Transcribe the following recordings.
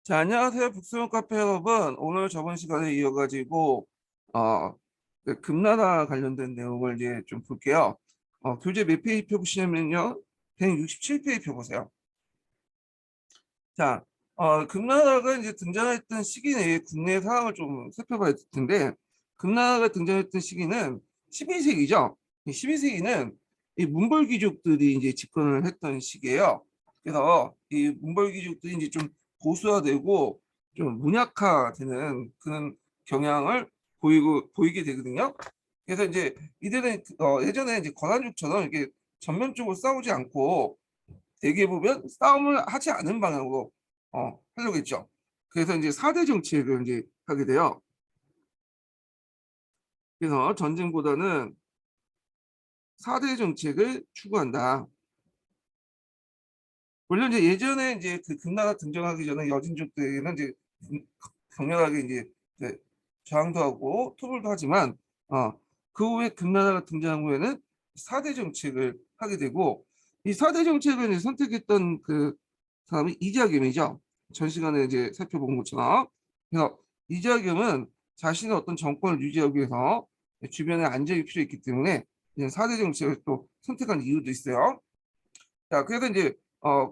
자, 안녕하세요. 북수영 카페 여러분. 오늘 저번 시간에 이어가지고, 어, 금나라 관련된 내용을 이제 좀 볼게요. 교재 몇 페이지 펴보시냐면요. 167페이지 펴보세요. 자, 금나라가 이제 등장했던 시기 내에 국내 상황을 좀 살펴봐야 될 텐데, 금나라가 등장했던 시기는 12세기죠. 12세기는 이 문벌 귀족들이 이제 집권을 했던 시기예요. 그래서 이 문벌 귀족들이 이제 좀 보수화되고 좀 문약화되는 그런 경향을 보이게 되거든요. 그래서 이제 이들은 예전에 이제 권한족처럼 이렇게 전면적으로 싸우지 않고 대개 보면 싸움을 하지 않은 방향으로 하려고 했죠. 그래서 이제 4대 정책을 이제 하게 돼요. 그래서 전쟁보다는 4대 정책을 추구한다. 물론 이제 예전에 이제 그 금나라 등장하기 전에 여진족들은 이제 격렬하게 이제 저항도 하고 토벌도 하지만 어, 그 후에 금나라가 등장한 후에는 4대 정책을 하게 되고 이 4대 정책을 이제 선택했던 그 사람이 이자겸이죠. 전 시간에 이제 살펴본 것처럼. 그래서 이자겸은 자신의 어떤 정권을 유지하기 위해서 주변에 안정이 필요했기 때문에 4대 정책을 또 선택한 이유도 있어요. 자, 그래서 이제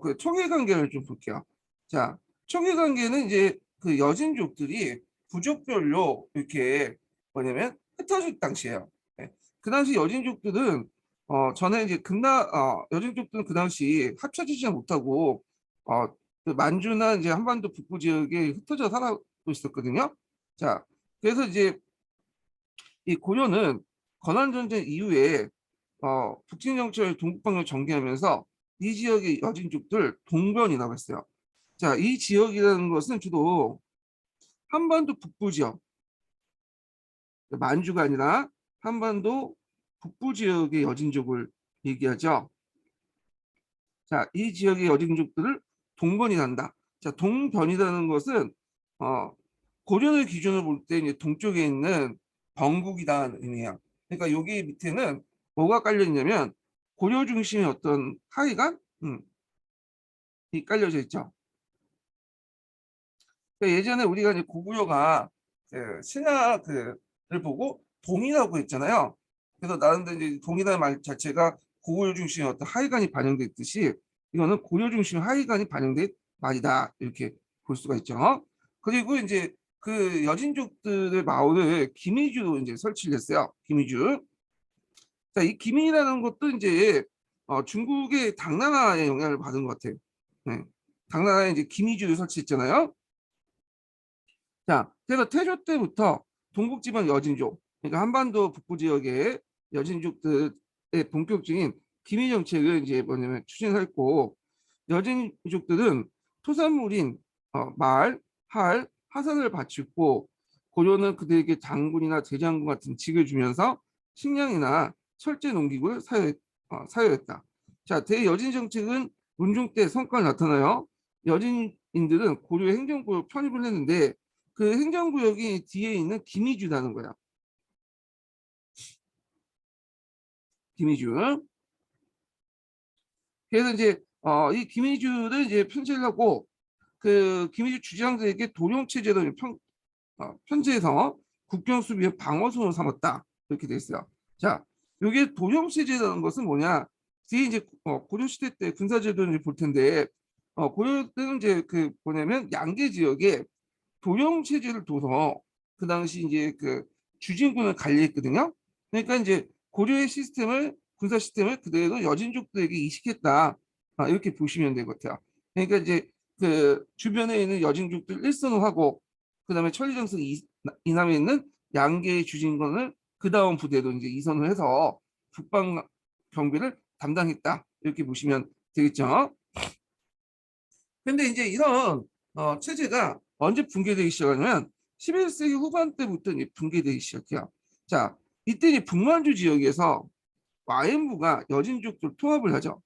그 총회 관계를 좀 볼게요. 자, 총회 관계는 이제 그 여진족들이 부족별로 이렇게 뭐냐면 흩어질 당시에요. 네. 그 당시 여진족들은 전에 이제 여진족들은 그 당시 합쳐지지 못하고 어, 그 만주나 이제 한반도 북부 지역에 흩어져 살아고 있었거든요. 자, 그래서 이제 이 고려는 건한전쟁 이후에 북진정철 동북방을 전개하면서 이 지역의 여진족들 동변이라고 했어요. 자, 이 지역이라는 것은 주로 한반도 북부 지역, 만주가 아니라 한반도 북부 지역의 여진족을 얘기하죠. 자, 이 지역의 여진족들을 동변이란다. 자, 동변이라는 것은 고려의 기준으로 볼 때 이제 동쪽에 있는 번국이다는 의미야. 그러니까 여기 밑에는 뭐가 깔려 있냐면 고려 중심의 어떤 하이간 이 깔려져 있죠. 그러니까 예전에 우리가 이제 고구려가 그 신화 그를 보고 동이라고 했잖아요. 그래서 나름대로 이제 동이라는 말 자체가 고구려 중심의 어떤 하이간이 반영돼 있듯이 이거는 고려 중심의 하이간이 반영된 말이다 이렇게 볼 수가 있죠. 그리고 이제 그 여진족들의 마을을 김이주로 이제 설치를 했어요. 김이주. 자, 이 김이라는 것도 이제 중국의 당나라의 영향을 받은 것 같아요. 네. 당나라에 이제 김이주를 설치했잖아요. 자, 그래서 태조 때부터 동북지방 여진족, 그러니까 한반도 북부 지역의 여진족들의 본격적인 기미 정책을 이제 뭐냐면 추진했고, 여진족들은 토산물인 말, 할, 하산을 바치고 고려는 그들에게 장군이나 대장군 같은 직을 주면서 식량이나 철제 농기구를 사유했다. 자, 대여진 정책은 문종 때 성과가 나타나요. 여진인들은 고려 행정구역 편입을 했는데 그 행정구역이 뒤에 있는 김이주라는 거야. 김이주. 그래서 이제 이 김이주를 이제 편제를 하고 그 김이주 주지장들에게 도령 체제를 편제해서 국경 수비의 방어선으로 삼았다. 이렇게 돼 있어요. 자, 이게 도령 체제라는 것은 뭐냐? 뒤에 이제 고려 시대 때 군사 제도를 볼 텐데 고려 때는 이제 그 뭐냐면 양계 지역에 도령 체제를 둬서 그 당시 이제 그 주진군을 관리했거든요. 그러니까 이제 고려의 시스템을 군사 시스템을 그대로 여진족들에게 이식했다. 이렇게 보시면 될 것 같아요. 그러니까 이제 그 주변에 있는 여진족들 일선을 하고 그다음에 천리정석 이남에 있는 양계의 주진군을 그 다음 부대로 이제 이선을 해서 북방 경비를 담당했다. 이렇게 보시면 되겠죠. 근데 이제 이런 체제가 언제 붕괴되기 시작하냐면 11세기 후반 때부터 이제 붕괴되기 시작해요. 자, 이때 이제 북만주 지역에서 와인부가 여진족들 통합을 하죠.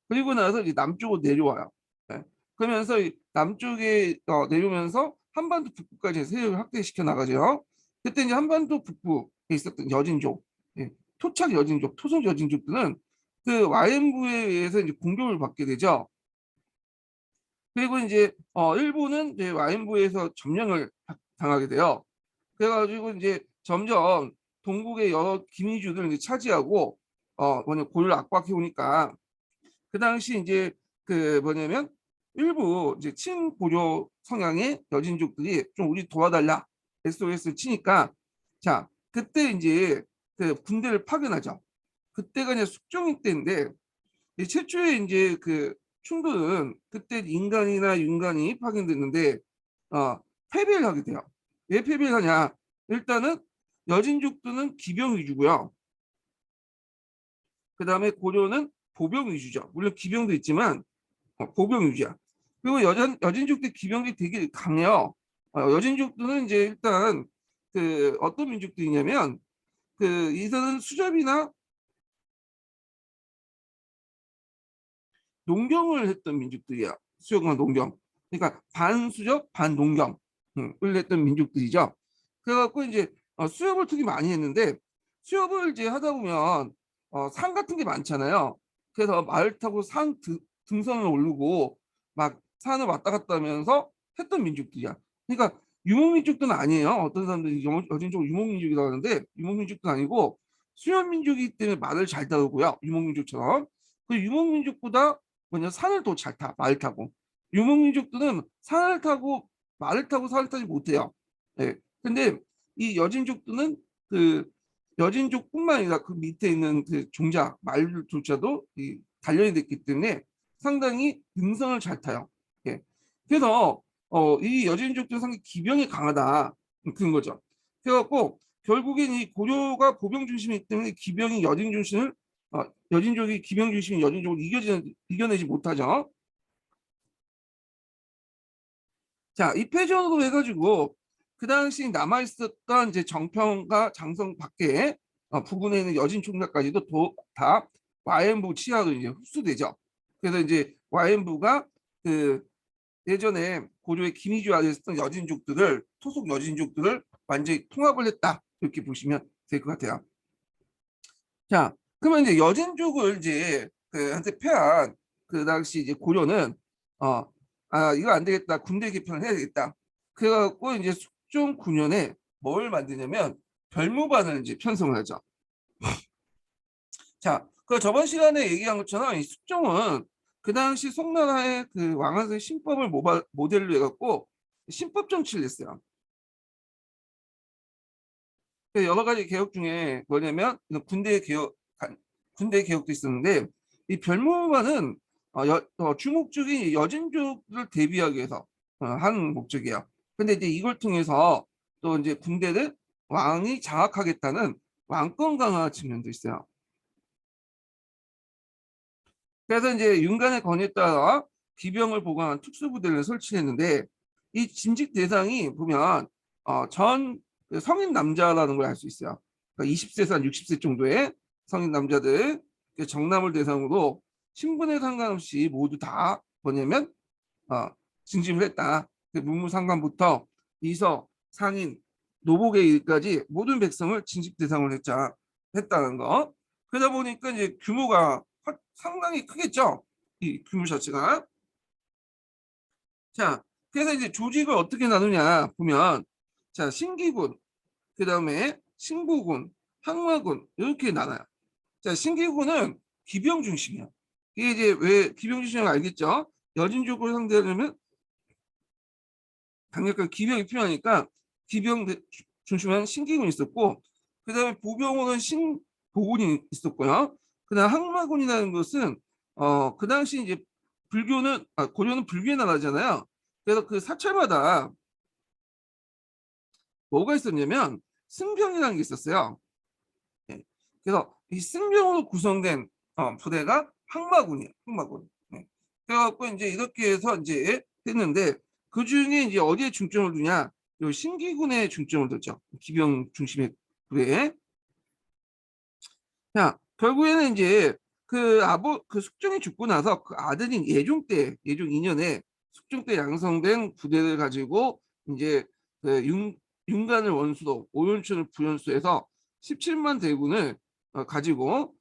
그리고 나서 이제 남쪽으로 내려와요. 네. 그러면서 남쪽에 내려오면서 한반도 북부까지 세력을 확대시켜 나가죠. 그때 이제 한반도 북부에 있었던 여진족, 예, 토착 여진족, 토속 여진족들은 그 와인부에 의해서 이제 공격을 받게 되죠. 그리고 이제 일부는 이제 와인부에서 점령을 당하게 돼요. 그래가지고 이제 점점 동국의 여러 기민주들을 이제 차지하고 뭐냐 고려를 압박해 오니까 그 당시 이제 그 뭐냐면 일부 이제 친고려 성향의 여진족들이 좀 우리 도와달라 SOS를 치니까 자 그때 이제 그 군대를 파견하죠. 그때가 이제 숙종이 때인데 최초에 이제 그 충돌은 그때 인간이나 윤간이 파견됐는데 패배를 하게 돼요. 왜 패배를 하냐? 일단은 여진족들은 기병 위주고요. 그 다음에 고려는 보병 위주죠. 물론 기병도 있지만 보병 위주야. 그리고 여진족들 기병이 되게 강해요. 여진족들은 이제 일단 그 어떤 민족들이냐면 그 이들은 수렵이나 농경을 했던 민족들이야. 수렵과 농경. 그러니까 반수렵, 반농경을 했던 민족들이죠. 그래갖고 이제 수렵을 되게 많이 했는데 수렵을 이제 하다 보면 산 같은 게 많잖아요. 그래서 말을 타고 등산을 오르고 막 산을 왔다 갔다 하면서 했던 민족들이야. 그러니까 유목민족들은 아니에요. 어떤 사람들이 여진족을 유목민족이라고 하는데 유목민족도 아니고 수렵민족이기 때문에 말을 잘 타고요. 유목민족처럼. 그 유목민족보다 뭐냐 산을 더 잘 타. 말 타고. 유목민족들은 산을 타고 말을 타고 산을 타지 못해요. 예. 근데 이 여진족들은 그 여진족뿐만 아니라 그 밑에 있는 그 종자 말조차도 이 단련이 됐기 때문에 상당히 능선을 잘 타요. 예. 그래서 이 여진족들은 상당히 기병이 강하다 그런 거죠. 그래갖고 결국엔 이 고려가 보병 중심이기 때문에 기병이 여진 중심을 여진족이 기병 중심인 여진족을 이겨내지 못하죠. 자, 이 패전으로 해가지고 그 당시 남아 있었던 이제 정평과 장성 밖에 부근에 있는 여진 총각까지도 다 와인부 치하로 이제 흡수되죠. 그래서 이제 와인부가 그 예전에 고려의 김희주 아래 있었던 여진족들을 토속 여진족들을 완전히 통합을 했다 이렇게 보시면 될 것 같아요. 자, 그러면 이제 여진족을 이제 그 한테 패한 그 당시 이제 고려는 이거 안 되겠다 군대 개편을 해야 되겠다. 그래갖고 이제 숙종 9년에 뭘 만드냐면 별무반을 이제 편성을 하죠. 자, 그 저번 시간에 얘기한 것처럼 이 숙종은 그 당시 송나라의 그 왕한세 신법을 모델로 해갖고 신법 정치를 했어요. 여러 가지 개혁 중에 뭐냐면 군대 개혁도 있었는데 이 별무반은 주목적인 여진족을 대비하기 위해서 한 목적이에요. 근데 이제 이걸 통해서 또 이제 군대를 왕이 장악하겠다는 왕권 강화 측면도 있어요. 그래서 이제 윤관의 건의에 따라 기병을 보강한 특수부대를 설치했는데 이 진직 대상이 보면 전 성인 남자라는 걸 알 수 있어요. 그러니까 20세에서 한 60세 정도의 성인 남자들 정남을 대상으로 신분에 상관없이 모두 다 뭐냐면 징집을 했다. 문무상관부터 이서 상인 노복에 일까지 모든 백성을 징집 대상으로 했다는 거. 그러다 보니까 이제 규모가 상당히 크겠죠. 이 규모 자체가. 자, 그래서 이제 조직을 어떻게 나누냐 보면 자 신기군, 그 다음에 신부군, 항마군 이렇게 나눠요. 자 신기군은 기병 중심이야. 이게 이제 왜 기병 중심인지 알겠죠? 여진족을 상대하려면 강력한 기병이 필요하니까 기병 중심한 신기군이 있었고 그 다음에 보병으로는 신보군이 있었고요. 그다음 항마군이라는 것은 그 당시 이제 고려는 불교의 나라잖아요. 그래서 그 사찰마다 뭐가 있었냐면 승병이라는 게 있었어요. 네. 그래서 이 승병으로 구성된 부대가 항마군이에요. 항마군. 네. 그래갖고 이제 이렇게 해서 이제 했는데 그 중에 이제 어디에 중점을 두냐? 요 신기군에 중점을 뒀죠. 기병 중심의 부대에. 자, 결국에는 이제 그 숙종이 죽고 나서 그 아들인 예종 2년에 숙종 때 양성된 부대를 가지고 이제 그 윤관을 원수로 오연춘을 부연수해서 17만 대군을 가지고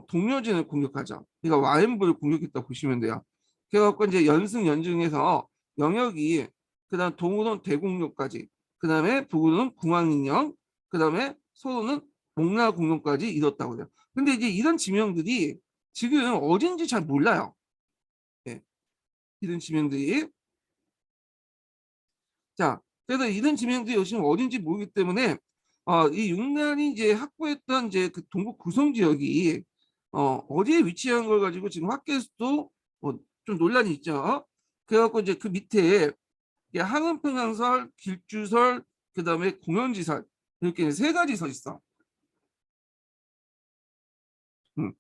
동료진을 공격하죠. 그러니까 와인부를 공격했다 보시면 돼요. 그래갖고 이제 연승 연중해서 영역이 그다음 동우는 대공룡까지, 그다음에 북우는 궁왕인형, 그다음에 서우는 목라공룡까지 이뤘다고 해요. 근데 이제 이런 지명들이 지금 어딘지 잘 몰라요. 예, 이런 지명들이. 자, 그래서 이런 지명들이 요즘 어딘지 모르기 때문에 이 육난이 이제 확보했던 이제 그 동북 구성 지역이 어디에 위치한 걸 가지고 지금 학계에서도 좀 논란이 있죠. 그래갖고 이제 그 밑에 항은평양설, 길주설, 그다음에 공연지설 이렇게 세 가지 서 있어. 음.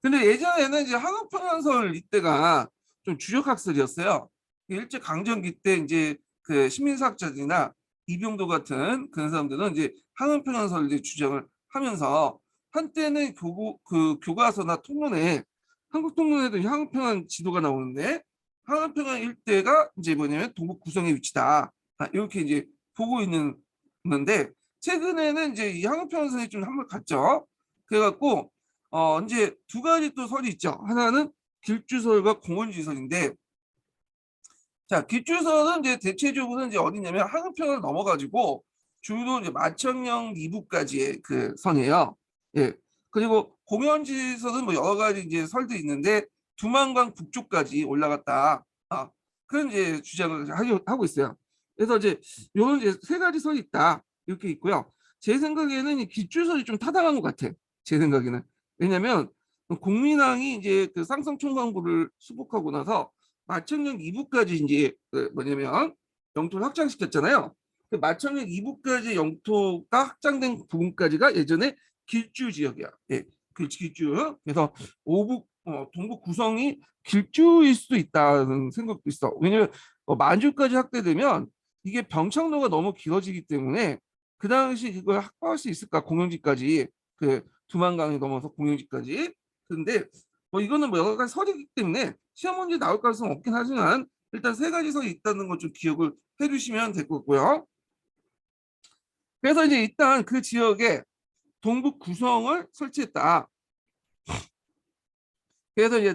근데 예전에는 이제 항은평양설 이때가 좀 주력학설이었어요. 일제 강점기 때 이제 그 시민사학자들이나 이병도 같은 그런 사람들은 이제 항은평양설을 주장을 하면서 한때는 교과서나 통론에 한국 통론에도 항은평양 지도가 나오는데 항은평양 일대가 이제 뭐냐면 동북 구성의 위치다. 이렇게 이제 보고 있는데 최근에는 이제 이 항은평양선이 좀 한물 갔죠. 그래갖고 이제 두 가지 또 설이 있죠. 하나는 길주설과 공원지설인데, 자, 길주설은 이제 대체적으로 이제 어디냐면 항해평을 넘어가지고 주로 이제 마천령 이북까지의 그 선이에요. 예. 그리고 공연지설은 뭐 여러 가지 이제 설도 있는데 두만강 북쪽까지 올라갔다. 그런 이제 주장을 하고 있어요. 그래서 이제 요런 이제 세 가지 설이 있다. 이렇게 있고요. 제 생각에는 이 길주설이 좀 타당한 것 같아. 제 생각에는. 왜냐면 국민왕이 이제 그 쌍성 총괄부를 수복하고 나서 마천령 이북까지 이제 그 뭐냐면 영토를 확장시켰잖아요. 그 마천령 이북까지 영토가 확장된 부분까지가 예전에 길주 지역이야. 예, 길주. 그래서 오북 동북 구성이 길주일 수도 있다는 생각도 있어. 왜냐면 만주까지 확대되면 이게 병창로가 너무 길어지기 때문에 그 당시 그걸 확보할 수 있을까? 공영지까지 그 두만강이 넘어서 공영지까지. 그런데 뭐 이거는 뭐 여러 가지 설이기 때문에 시험 문제 나올 가능성은 없긴 하지만 일단 세 가지 설이 있다는 걸 좀 기억을 해주시면 될 거고요. 그래서 이제 일단 그 지역에 동북 구성을 설치했다. 그래서 이제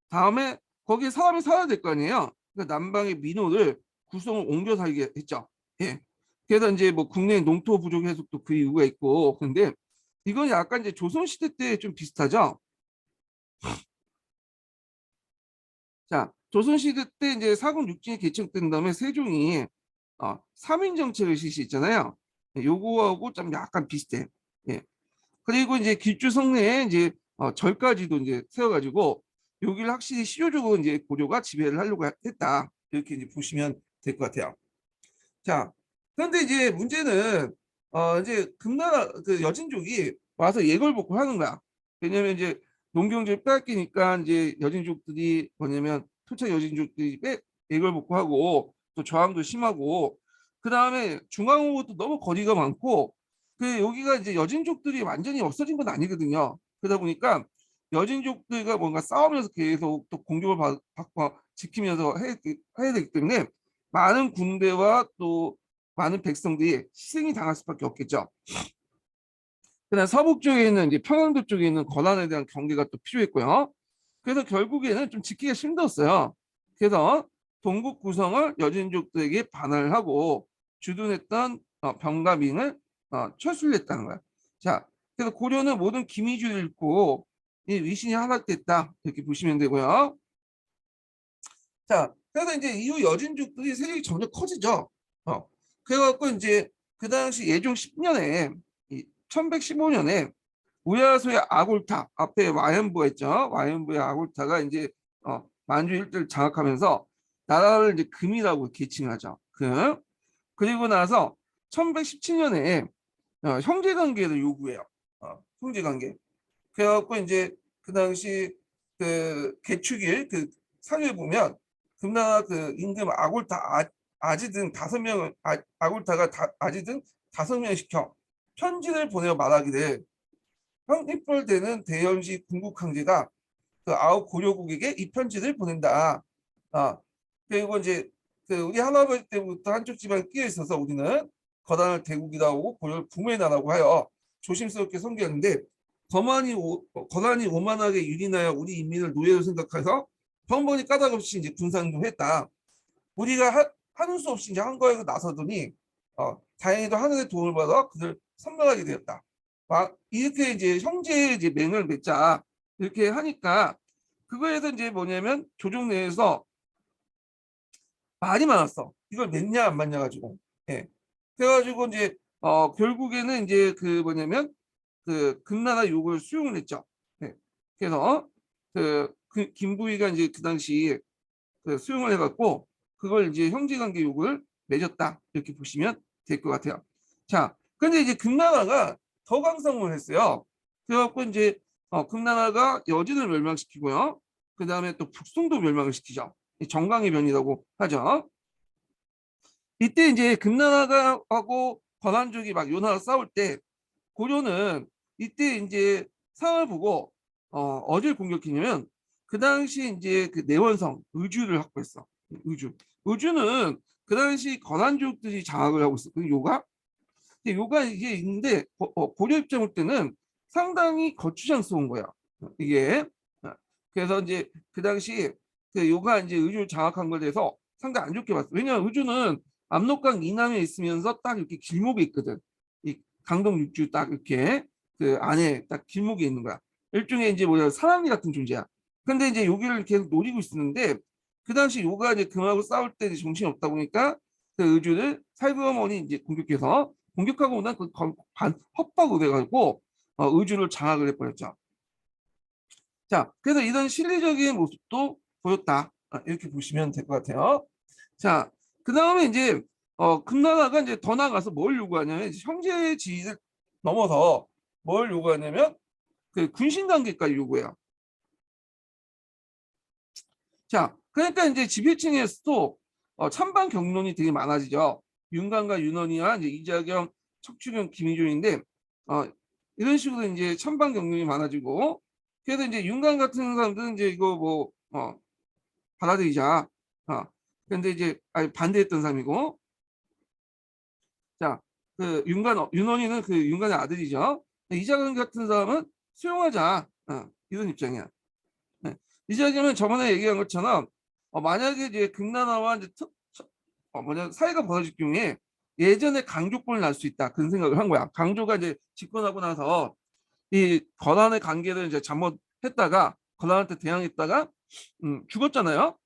다음에 거기에 사람이 살아야 될 거 아니에요. 그러니까 남방의 민호를 구성을 옮겨 살게 했죠. 예. 그래서 이제 뭐 국내 농토 부족 해석도 그 이유가 있고, 근데 이건 약간 이제 조선시대 때 좀 비슷하죠. 자, 조선시대 때 이제 사군 육진이 개척된 다음에 세종이 3인 정책을 실시했잖아요. 예, 요거하고 좀 약간 비슷해. 예. 그리고 이제 길주 성내에 이제 절까지도 이제 세워가지고 여기를 확실히 실효적으로 이제 고려가 지배를 하려고 했다. 이렇게 이제 보시면 될 것 같아요. 자, 그런데 이제 문제는 이제 금나라 그 여진족이 와서 예걸복구를 하는 거야. 왜냐면 이제 농경지를 빼앗기니까 이제 여진족들이 뭐냐면 토착 여진족들이 예걸복구하고 또 저항도 심하고 그 다음에 중앙으로도 너무 거리가 많고 그 여기가 이제 여진족들이 완전히 없어진 건 아니거든요. 그러다 보니까 여진족들과 뭔가 싸우면서 계속 또 공격을 받고 지키면서 해야 되기 때문에 많은 군대와 또 많은 백성들이 희생이 당할 수밖에 없겠죠. 그다음 서북 쪽에 있는 이제 평양도 쪽에 있는 거란에 대한 경계가 또 필요했고요. 그래서 결국에는 좀 지키기가 힘들었어요. 그래서 동국 구성을 여진족들에게 반환을 하고 주둔했던 병가민을 철수했다는 거야. 자, 그래서 고려는 모든 기미주를 잃고 이 위신이 하락됐다 이렇게 보시면 되고요. 자, 그래서 이제 이후 여진족들이 세력이 점점 커지죠. 그래갖고 이제 그 당시 예종 10년에 1115년에 우야소의 아골타 앞에 와연부가 있죠. 와연부의 아골타가 이제 만주 일대를 장악하면서 나라를 이제 금이라고 계칭하죠. 그리고 나서 1117년에 형제관계를 요구해요. 형제관계. 그래갖고 이제 그 당시 그 개축일 그 사료에 보면 금나라 그 임금 아지 등 5명을 아골타가 아지 등 5명 시켜 편지를 보내어 말하기를 형입벌되는 대연시 궁국 황제가 그 아홉 고려국에게 이 편지를 보낸다. 아 그리고 이제 그 우리 할아버지 때부터 한쪽 집안에 끼어 있어서 우리는 거란을 대국이라고 고려를 부모의 나라고 하여 조심스럽게 섬겼는데 거란이 오만하게 유린하여 우리 인민을 노예로 생각해서 번번이 까닭없이 이제 군사행동했다. 우리가 하는 수 없이 이제 한거에 나서더니 다행히도 하늘의 도움을 받아 그들 선명하게 되었다. 막 이렇게 이제 형제의 이제 맹을 맺자 이렇게 하니까 그거에서 이제 뭐냐면 조정 내에서 말이 많았어. 이걸 맺냐 안 맺냐 가지고. 예. 그래가지고 이제 결국에는 이제 그 뭐냐면 그 금나라 요구를 수용을 했죠. 예. 그래서 그 김부희가 이제 그 당시 그 수용을 해갖고 그걸 이제 형제관계 요구를 맺었다 이렇게 보시면 될 것 같아요. 자, 근데 이제 금나라가 더 강성을 했어요. 그래갖고 이제 금나라가 여진을 멸망시키고요. 그 다음에 또 북송도 멸망을 시키죠. 정강의 변이라고 하죠. 이때 이제 금나라가 하고 권한족이 막 요나라 싸울 때 고려는 이때 이제 상황을 보고 어디를 공격했냐면 그 당시 이제 그 내원성 의주를 확보했어. 의주는 그 당시 권한족들이 장악을 하고 있어. 그 요가. 근데 요가 이게 있는데 고려 입장 볼 때는 상당히 거추장스러운 거야. 이게. 그래서 이제 그 당시 그 요가 이제 의주를 장악한 것에 대해서 상당히 안 좋게 봤어. 왜냐면 의주는 압록강 이남에 있으면서 딱 이렇게 길목에 있거든. 이 강동 육주 딱 이렇게 그 안에 딱 길목에 있는 거야. 일종의 이제 뭐야 사랑니 같은 존재야. 근데 이제 여기를 계속 노리고 있었는데 그 당시 요가 이제 금하고 싸울 때 정신이 없다 보니까 그 의주를 살구어머니 이제 공격하고 난 그 헛박을 해가지고 의주를 장악을 해버렸죠. 자, 그래서 이런 실리적인 모습도 보였다. 이렇게 보시면 될 것 같아요. 자, 그 다음에 이제 금나라가 이제 더 나아가서 뭘 요구하냐면 형제의 지위를 넘어서 뭘 요구하냐면 그 군신 관계까지 요구해요. 자, 그러니까 이제 지배층에서도 찬반 경론이 되게 많아지죠. 윤관과 윤원이와 이제 이자경, 척추경, 김희조인데 이런 식으로 이제 찬반 경론이 많아지고 그래서 이제 윤관 같은 사람들은 이제 이거 뭐 받아들이자. 근데 이제 반대했던 사람이고 자, 그 윤원이는 그 윤관의 아들이죠. 이자경 같은 사람은 수용하자. 이런 입장이야. 네. 이자경은 저번에 얘기한 것처럼 만약에 이제 금나라와 이제 뭐냐 사이가 벌어질 경우에 예전에 강조권을 날 수 있다 그런 생각을 한 거야. 강조가 이제 집권하고 나서 이 권한의 관계를 이제 잘못했다가 권한한테 대항했다가 죽었잖아요.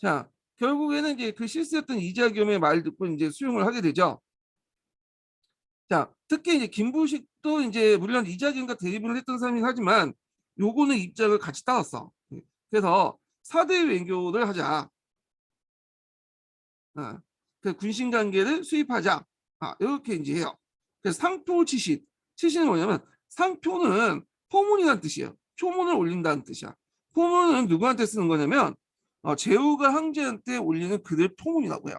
자, 결국에는 이제 그 실수했던 이자겸의 말 듣고 이제 수용을 하게 되죠. 자, 특히 이제 김부식도 이제 물론 이자겸과 대립을 했던 사람이긴 하지만 요거는 입장을 같이 따랐어. 그래서 4대 외교를 하자. 그 군신 관계를 수입하자. 이렇게 이제 해요. 그래서 상표 치신. 치신은 뭐냐면 상표는 포문이라는 뜻이에요. 표문을 올린다는 뜻이야. 포문은 누구한테 쓰는 거냐면 제후가 황제한테 올리는 그들 포문이라고요.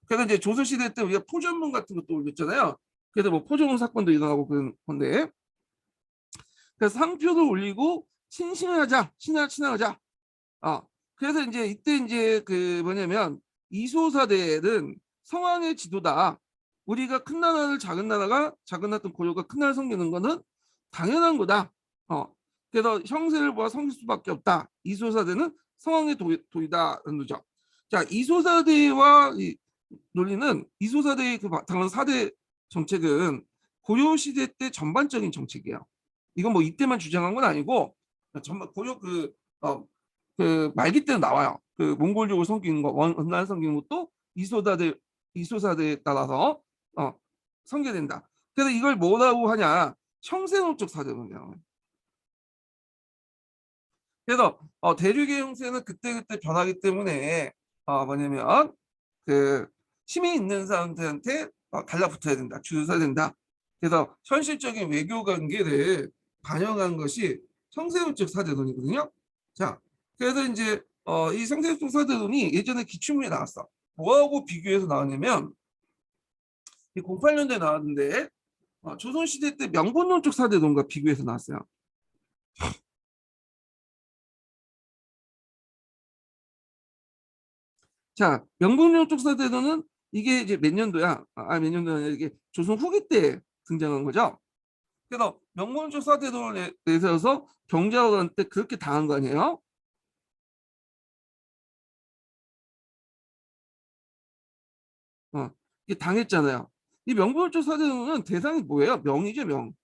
그래서 이제 조선시대 때 우리가 포전문 같은 것도 올렸잖아요. 그래서 뭐 포전문 사건도 일어나고 그런 건데 그래서 상표를 올리고 친신하자, 친하자. 그래서 이제 이때 이제 그 뭐냐면 이소사대는 성왕의 지도다. 우리가 큰 나라를 작은 나라가 작은 나라 고려가 큰 나라를 섬기는 거는 당연한 거다. 그래서 형세를 보아 섬길 수밖에 없다. 이소사대는 성왕의 도이다는 거죠. 자, 이소사대와 이 논리는 이소사대의 그 당한 4대 정책은 고려 시대 때 전반적인 정책이에요. 이건 뭐 이때만 주장한 건 아니고 전반 고려 그 말기 때는 나와요. 그 몽골족을 섬기는 거, 원나라 섬기는 것도 이소사대에 따라서 섬겨된다. 그래서 이걸 뭐라고 하냐? 형세론적 사대론이에요. 그래서 대륙의 형세는 그때그때 변하기 때문에 뭐냐면 그 힘이 있는 사람들한테 달라붙어야 된다, 줄 서야 된다. 그래서 현실적인 외교 관계를 반영한 것이 형세론적 사대론이거든요. 자, 그래서 이제 이 형세론적 사대론이 예전에 기출문에 나왔어. 뭐하고 비교해서 나왔냐면 이 08년도에 나왔는데 조선시대 때 명분론적 사대론과 비교해서 나왔어요. 자, 명분론적 사대론은 이게 이제 몇 년도야? 몇 년도야? 이게 조선 후기 때 등장한 거죠. 그래서 명분론적 사대론에 대해서 경자한테 그렇게 당한 거 아니에요? 이게 당했잖아요. 이 명불허전 사대는 대상이 뭐예요? 명이죠, 명.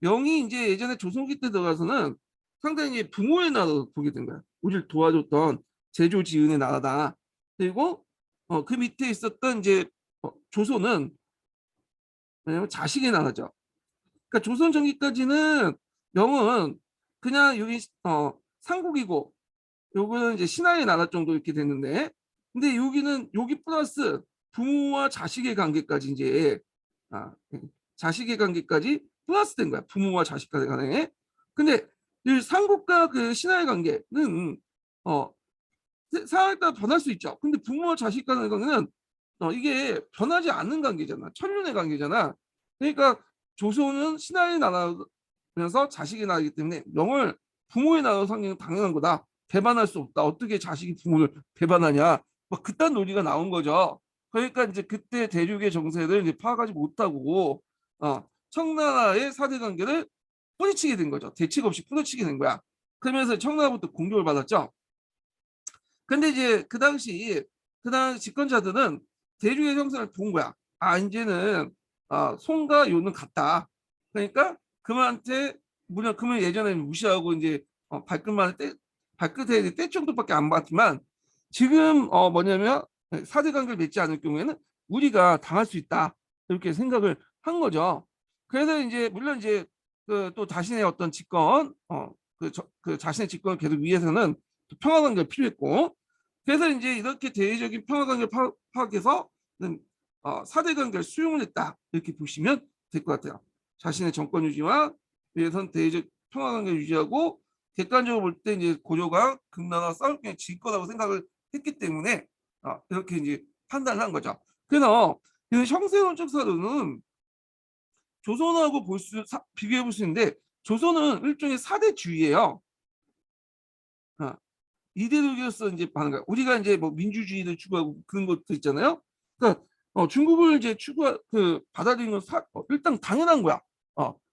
명이 이제 예전에 조선기 때 들어가서는 상당히 이제 부모의 나라로 보게 된 거야. 우리를 도와줬던 제조 지은의 나라다. 그리고 그 밑에 있었던 이제 조선은 왜냐면 자식의 나라죠. 그러니까 조선 전기까지는 명은 그냥 여기 상국이고 요거는 이제 신하의 나라 정도 이렇게 됐는데, 근데 여기는 여기 플러스 부모와 자식의 관계까지 이제 자식의 관계까지 플러스 된 거야. 부모와 자식 간의 관계. 근데 이 상국과 그 신하의 관계는 어 상황에 따라 변할 수 있죠. 근데 부모와 자식 간의 관계는 이게 변하지 않는 관계잖아. 천륜의 관계잖아. 그러니까 조선은 신하의 나라면서 자식의 나라이기 때문에 명을 부모의 나라로 상기는 당연한 거다. 배반할 수 없다. 어떻게 자식이 부모를 배반하냐. 막 그딴 논리가 나온 거죠. 그러니까 이제 그때 대륙의 정세를 이제 파악하지 못하고 청나라의 사대 관계를 뿌리치게 된 거죠. 대책 없이 뿌리치게 된 거야. 그러면서 청나라부터 공격을 받았죠. 근데 이제 그 당시 집권자들은 대륙의 형성을 본 거야. 이제는 송과 요는 같다. 그러니까 그만한테 물론 그만 예전에 무시하고 이제 발끝에 떼 정도밖에 안 봤지만 지금 뭐냐면 사대 관계를 맺지 않을 경우에는 우리가 당할 수 있다. 이렇게 생각을 한 거죠. 그래서 이제 물론 이제 그또 자신의 어떤 집권 그 자신의 집권을 계속 위해서는 평화 관계가 필요했고, 그래서 이제 이렇게 대외적인 평화 관계를 파악해서 사대 관계를 수용을 했다, 이렇게 보시면 될 것 같아요. 자신의 정권 유지와 위해선 대외적 평화 관계를 유지하고, 객관적으로 볼 때 이제 고려가 금나라 싸울 게 질 거라고 생각을 했기 때문에 이렇게 이제 판단을 한 거죠. 그래서 형세론적 사료는 조선하고 비교해 볼 수 있는데, 조선은 일종의 사대주의예요. 이데올로기로서 이제 하는 거야. 우리가 이제 뭐 민주주의를 추구하고 그런 것도 있잖아요. 그러니까 중국을 이제 받아들이는 건 일단 당연한 거야.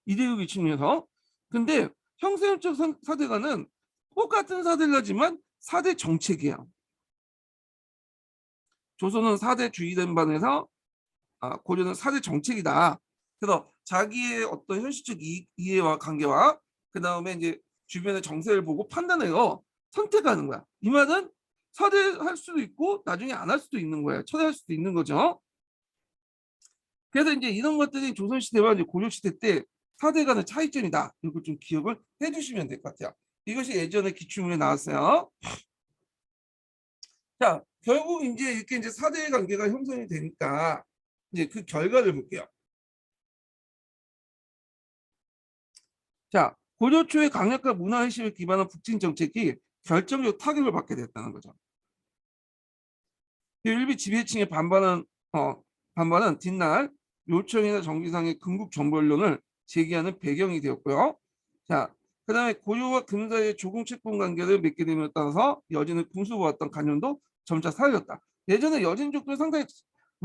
이데올로기 측면에서. 근데 형세론적 사대가는 똑같은 사대를 하지만 사대 정책이야. 조선은 사대주의된 반에서 고려는 사대 정책이다. 그래서 자기의 어떤 현실적 이해와 관계와 그 다음에 이제 주변의 정세를 보고 판단해요. 선택하는 거야. 이 말은 사대할 수도 있고 나중에 안 할 수도 있는 거예요. 초대할 수도 있는 거죠. 그래서 이제 이런 것들이 조선시대와 이제 고려시대 때 사대 간의 차이점이다. 이걸 좀 기억을 해주시면 될 것 같아요. 이것이 예전에 기출문에 나왔어요. 자, 결국 이제 이렇게 이제 사대의 관계가 형성이 되니까 이제 그 결과를 볼게요. 자, 고려 초의 강력한 문화의식을 기반한 북진 정책이 결정적 타격을 받게 됐다는 거죠. 일부 지배층의 반발은 뒷날 요청이나 정기상의 건국 정벌론을 제기하는 배경이 되었고요. 자, 그다음에 고려와 금사의 조공 채권 관계를 맺게 됨에 따라서 여진을 군수보았던 관념도 점차 사라졌다. 예전에 여진족도 상당히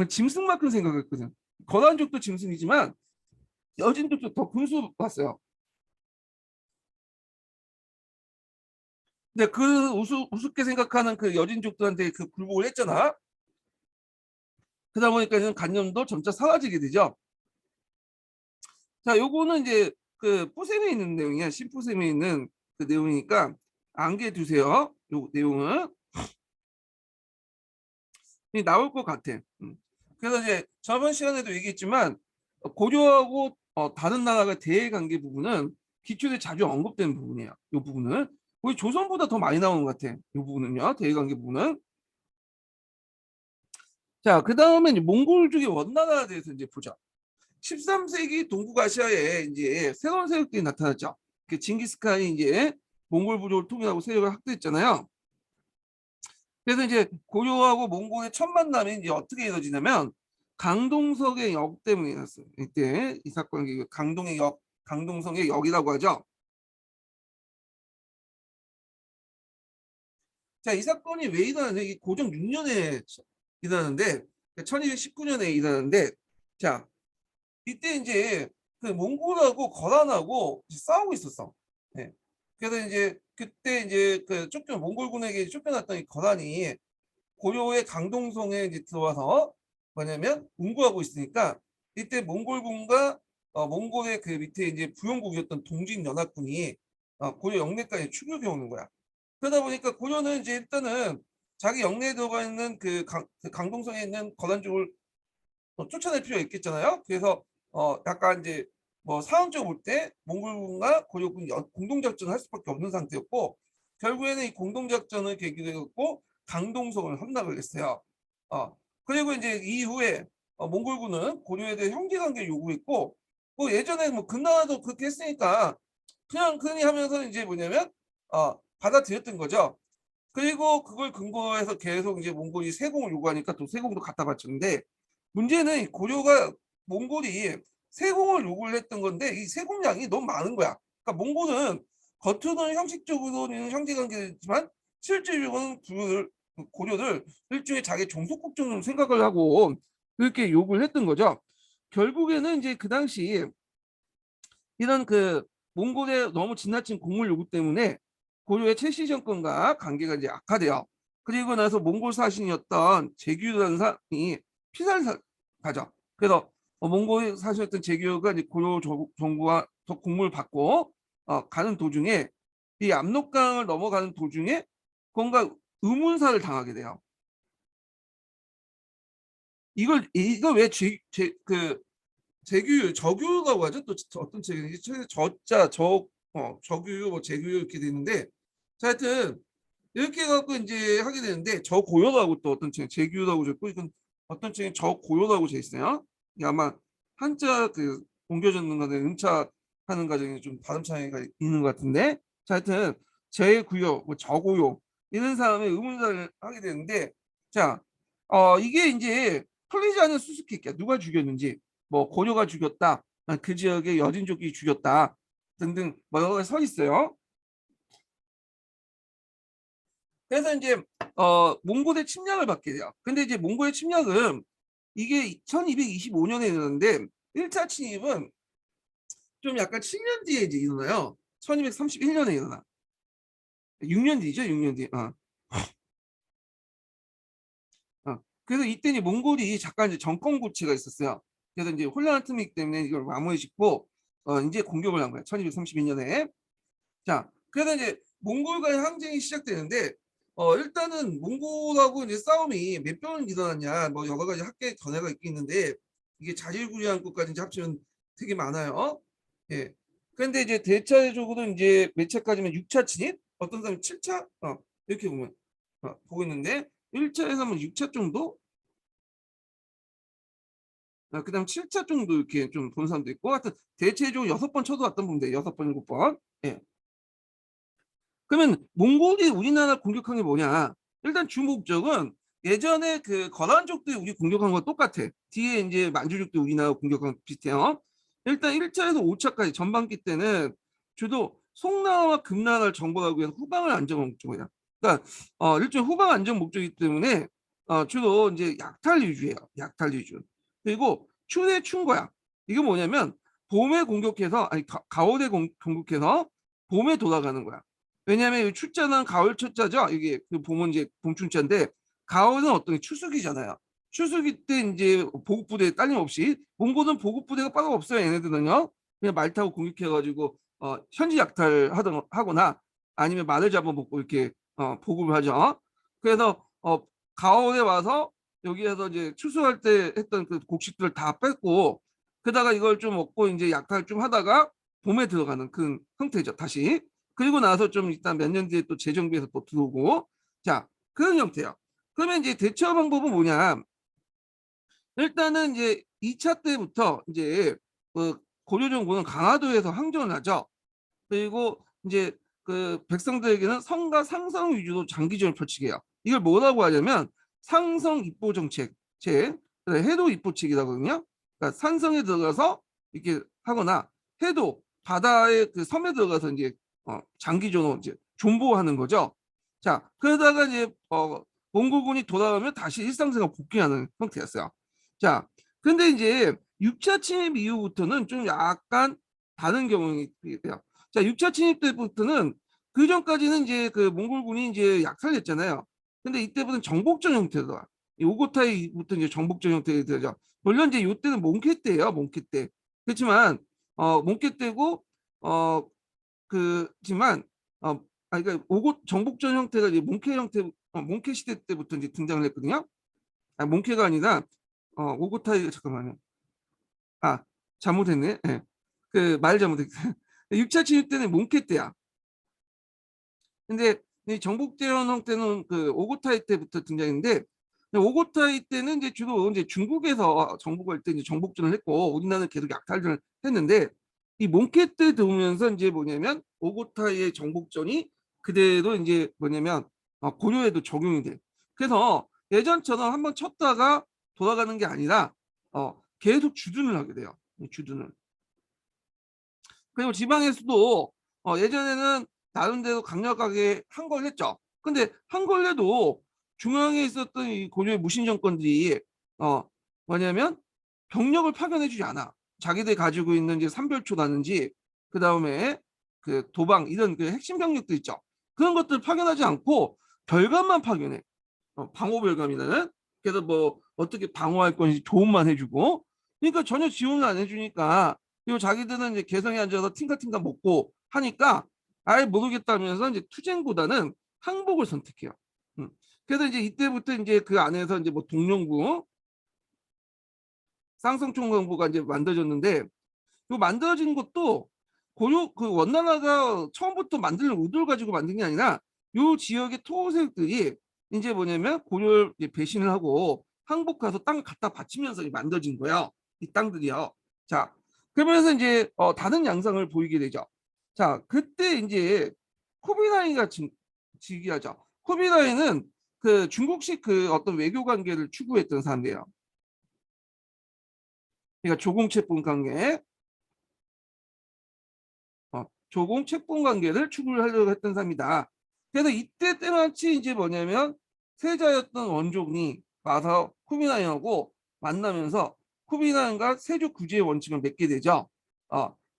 짐승만큼 생각했거든. 거란족도 짐승이지만 여진족도 더 군수봤어요. 근데 그 우습게 생각하는 그 여진족들한테 그 굴복을 했잖아. 그러다 보니까 관념도 점차 사라지게 되죠. 자, 요거는 이제 그 포셈에 있는 내용이야. 신포셈에 있는 그 내용이니까 암기해 두세요. 요 내용은 나올 것 같아. 그래서 이제 저번 시간에도 얘기했지만 고려하고 다른 나라가 대외 관계 부분은 기초에 자주 언급되는 부분이에요. 이 부분은 우리 조선보다 더 많이 나오는 것 같아. 이 부분은요. 대외 관계 부분은. 자, 그 다음에 몽골족의 원나라에 대해서 이제 보자. 13세기 동북아시아에 이제 새로운 세력들이 나타났죠. 그 징기스칸이 이제 몽골 부족을 통일하고 세력을 확대했잖아요. 그래서 이제 고려하고 몽골의 첫 만남이 이제 어떻게 이루어지냐면 강동석의 역 때문에 일어났어요. 이때 이 사건이 강동의 역, 강동석의 역이라고 하죠. 자, 이 사건이 왜 일어나냐? 이게 고종 6년에 일어나는데 1219년에 일어나는데, 자, 이때 이제 그 몽골하고 거란하고 싸우고 있었어. 네. 그래서 이제 그때 이제 그 몽골군에게 쫓겨났던 이 거란이 고려의 강동성에 이제 들어와서 뭐냐면 운구하고 있으니까 이때 몽골군과 몽골의 그 밑에 이제 부용국이었던 동진연합군이 고려 영내까지 추격해 오는 거야. 그러다 보니까 고려는 이제 일단은 자기 영내에 들어가 있는 그 강동성에 있는 거란족을 쫓아낼 필요가 있겠잖아요. 그래서 약간 이제 뭐 상황적으로 볼 때 몽골군과 고려군이 공동작전을 할 수밖에 없는 상태였고 결국에는 이 공동작전을 계기로 해갖고 강동성을 함락을 했어요. 그리고 이제 이후에 몽골군은 고려에 대해 형제관계를 요구했고 뭐 예전에 뭐 금나라도 그렇게 했으니까 그냥 그러니 하면서 이제 뭐냐면 받아들였던 거죠. 그리고 그걸 근거로 해서 계속 이제 몽골이 세공을 요구하니까 또 세공도 갖다 바쳤는데 문제는 고려가 몽골이 세공을 요구를 했던 건데 이 세공량이 너무 많은 거야. 그러니까 몽골은 겉으로는 형식적으로는 형제관계지만 실질적으로는 고려를 일종의 자기 종속국적으로 생각을 하고 그렇게 요구를 했던 거죠. 결국에는 이제 그 당시 이런 그 몽골의 너무 지나친 공물 요구 때문에 고려의 최씨 정권과 관계가 이제 악화돼요. 그리고 나서 몽골 사신이었던 제규라는 사람이 피살을 가죠. 그래서 몽골 사신이었던 제규가 이제 고려 정부와 더 공물을 받고 가는 도중에 이 압록강을 넘어가는 도중에 뭔가 의문사를 당하게 돼요. 이걸 왜그 저교육이라고 하죠. 또 어떤 책인지 저자 저교육 뭐 재교육 이렇게 되는데 자 하여튼 이렇게 갖고 이제 하게 되는데 저고요라고 또 어떤 책 재교육이라고 적고 이건 어떤 책은 저고요라고 돼 있어요. 이게 아마 한자 그 옮겨졌는 거는 음차하는 과정에 좀 발음 차이가 있는 것 같은데 자 하여튼 재구요 뭐 저고요 이런 사람의 의문사를 하게 되는데 자 이게 이제 풀리지 않는 수수께끼야. 누가 죽였는지 뭐 고려가 죽였다, 그 지역의 여진족이 죽였다 등등 뭐 여러 가지 서 있어요. 그래서 이제 몽골의 침략을 받게 돼요. 근데 이제 몽골의 침략은 이게 1225년에 일어났는데 1차 침입은 좀 약간 7년 뒤에 이제 일어나요. 1231년에 일어나. 6년 뒤죠, 6년 뒤. 그래서 이때 몽골이 잠깐 이제 정권 고치가 있었어요. 그래서 이제 혼란한 틈이기 때문에 이걸 마무리 짓고 이제 공격을 한 거예요. 1232년에. 자, 그래서 이제 몽골과의 항쟁이 시작되는데 일단은 몽골하고 이제 싸움이 몇 번 일어났냐, 뭐 여러 가지 학계 전례가 있겠는데 이게 자질구레한 것까지 이제 합치면 되게 많아요. 예. 그런데 이제 대체적으로 이제 몇 차까지면 6차 진입, 어떤 사람이 7차, 이렇게 보면 보고 있는데 1차에서 뭐 6차 정도, 그다음 7차 정도 이렇게 좀 본 사람도 있고, 하여튼 대체적으로 6번 쳐도 왔던 분데 6번, 7번. 예. 그러면 몽골이 우리나라 공격한 게 뭐냐? 일단 주 목적은 예전에 그 거란족들이 우리 공격한 거 똑같아. 뒤에 이제 만주족도 우리나라 공격한 거 비슷해요. 일단 1차에서 5차까지 전반기 때는 주로 송나라와 금나라를 정벌하기 위한 후방을 안정한 목적이야. 그러니까 일종의 후방 안정 목적이기 때문에 주로 이제 약탈 위주예요. 약탈 위주. 그리고 추대 충거야. 이게 뭐냐면 봄에 공격해서 아니 가을에 공격해서 봄에 돌아가는 거야. 왜냐하면 추자는 가을 초자죠. 이게 그 봄은 이제 봄춘자인데 가을은 어떤 게 추수기잖아요. 추수기 때 이제 보급부대 딸림 없이 몽골은 보급부대가 빠가 없어요. 얘네들은요. 그냥 말 타고 공격해가지고 현지 하거나 아니면 말을 잡아먹고 이렇게 보급을 하죠. 그래서 가을에 와서 여기에서 이제 추수할 때 했던 그 곡식들을 다 뺏고 그러다가 이걸 좀 먹고 이제 약탈 좀 하다가 봄에 들어가는 그 형태죠. 다시. 그리고 나서 좀 일단 몇 년 뒤에 또 재정비해서 또 들어오고 자 그런 형태야. 그러면 이제 대처 방법은 뭐냐? 일단은 이제 2차 때부터 이제 고려 정부는 강화도에서 항전을 하죠. 그리고 이제 그 백성들에게는 성과 상성 위주로 장기전을 펼치게 해요. 이걸 뭐라고 하냐면 상성 입보 정책, 해도 입보책이라거든요. 그러니까 산성에 들어가서 이렇게 하거나 해도 바다의 그 섬에 들어가서 이제 장기전으로 이제 존보하는 거죠. 자, 그러다가 이제 몽골군이 돌아오면 다시 일상생활 복귀하는 형태였어요. 자, 근데 이제 6차 침입 이후부터는 좀 약간 다른 경우가 돼요. 자, 6차 침입 때부터는 그 전까지는 이제 그 몽골군이 이제 약탈했잖아요. 근데 이때부터는 정복전 형태다. 이 오고타이부터 이제 정복전 형태가 되죠. 물론 이제 이때는 몽케 때예요, 몽케 때. 그렇지만 몽케 때고 그지만 그러니까 오고 정복전 형태가 이제 몽케 형태, 몽케 시대 때부터 이제 등장을 했거든요. 몽케가 아니라 오고타이 잠깐만요. 아 잘못했네. 예. 그 말 잘못했어요. 6차 침입 때는 몽케 때야. 근데 이 정복전 형태는 그 오고타이 때부터 등장했는데 오고타이 때는 이제 주로 이제 중국에서 정복할 때 이제 정복전을 했고 우리나라는 계속 약탈전을 했는데 이 몽케 때 들어오면서 이제 뭐냐면 오고타이의 정복전이 그대로 이제 뭐냐면 고려에도 적용이 돼. 그래서 예전처럼 한번 쳤다가 돌아가는 게 아니라 계속 주둔을 하게 돼요. 주둔을. 그리고 지방에서도 예전에는 나름대로 강력하게 한 걸 했죠. 근데 한 걸 해도 중앙에 있었던 이 고려의 무신 정권들이 어 뭐냐면 병력을 파견해주지 않아. 자기들 가지고 있는 이제 삼별초라든지 그 다음에 그 도방 이런 그 핵심 병력들 있죠. 그런 것들 파견하지 않고 별관만 파견해. 방호 별감이라는. 그래서 뭐 어떻게 방어할 건지 조언만 해주고. 그러니까 전혀 지원을 안 해주니까 그리고 자기들은 이제 개성에 앉아서 팅가팅가 먹고 하니까 아예 모르겠다면서 이제 투쟁보다는 항복을 선택해요. 음. 그래서 이제 이때부터 이제 그 안에서 이제 뭐 동령부, 쌍성총경부가 이제 만들어졌는데 이 만들어진 것도 고려 그 원나라가 처음부터 만드는 의도를 가지고 만든 게 아니라 이 지역의 토호세력들이 이제 뭐냐면 고려를 이제 배신을 하고 항복 가서 땅 갖다 바치면서 만들어진 거예요. 이 땅들이요. 자, 그러면서 이제 다른 양상을 보이게 되죠. 자, 그때 이제 쿠비라이가 즉위하죠. 쿠비라이는 그 중국식 그 어떤 외교 관계를 추구했던 사람이에요. 그러니까 조공채권 관계, 조공채권 관계를 추구를 하려고 했던 사람이다. 그래서 이때 때마치 이제 뭐냐면 세자였던 원종이 와서 쿠비나이하고 만나면서 쿠비나이가 세조 구제의 원칙을 맺게 되죠.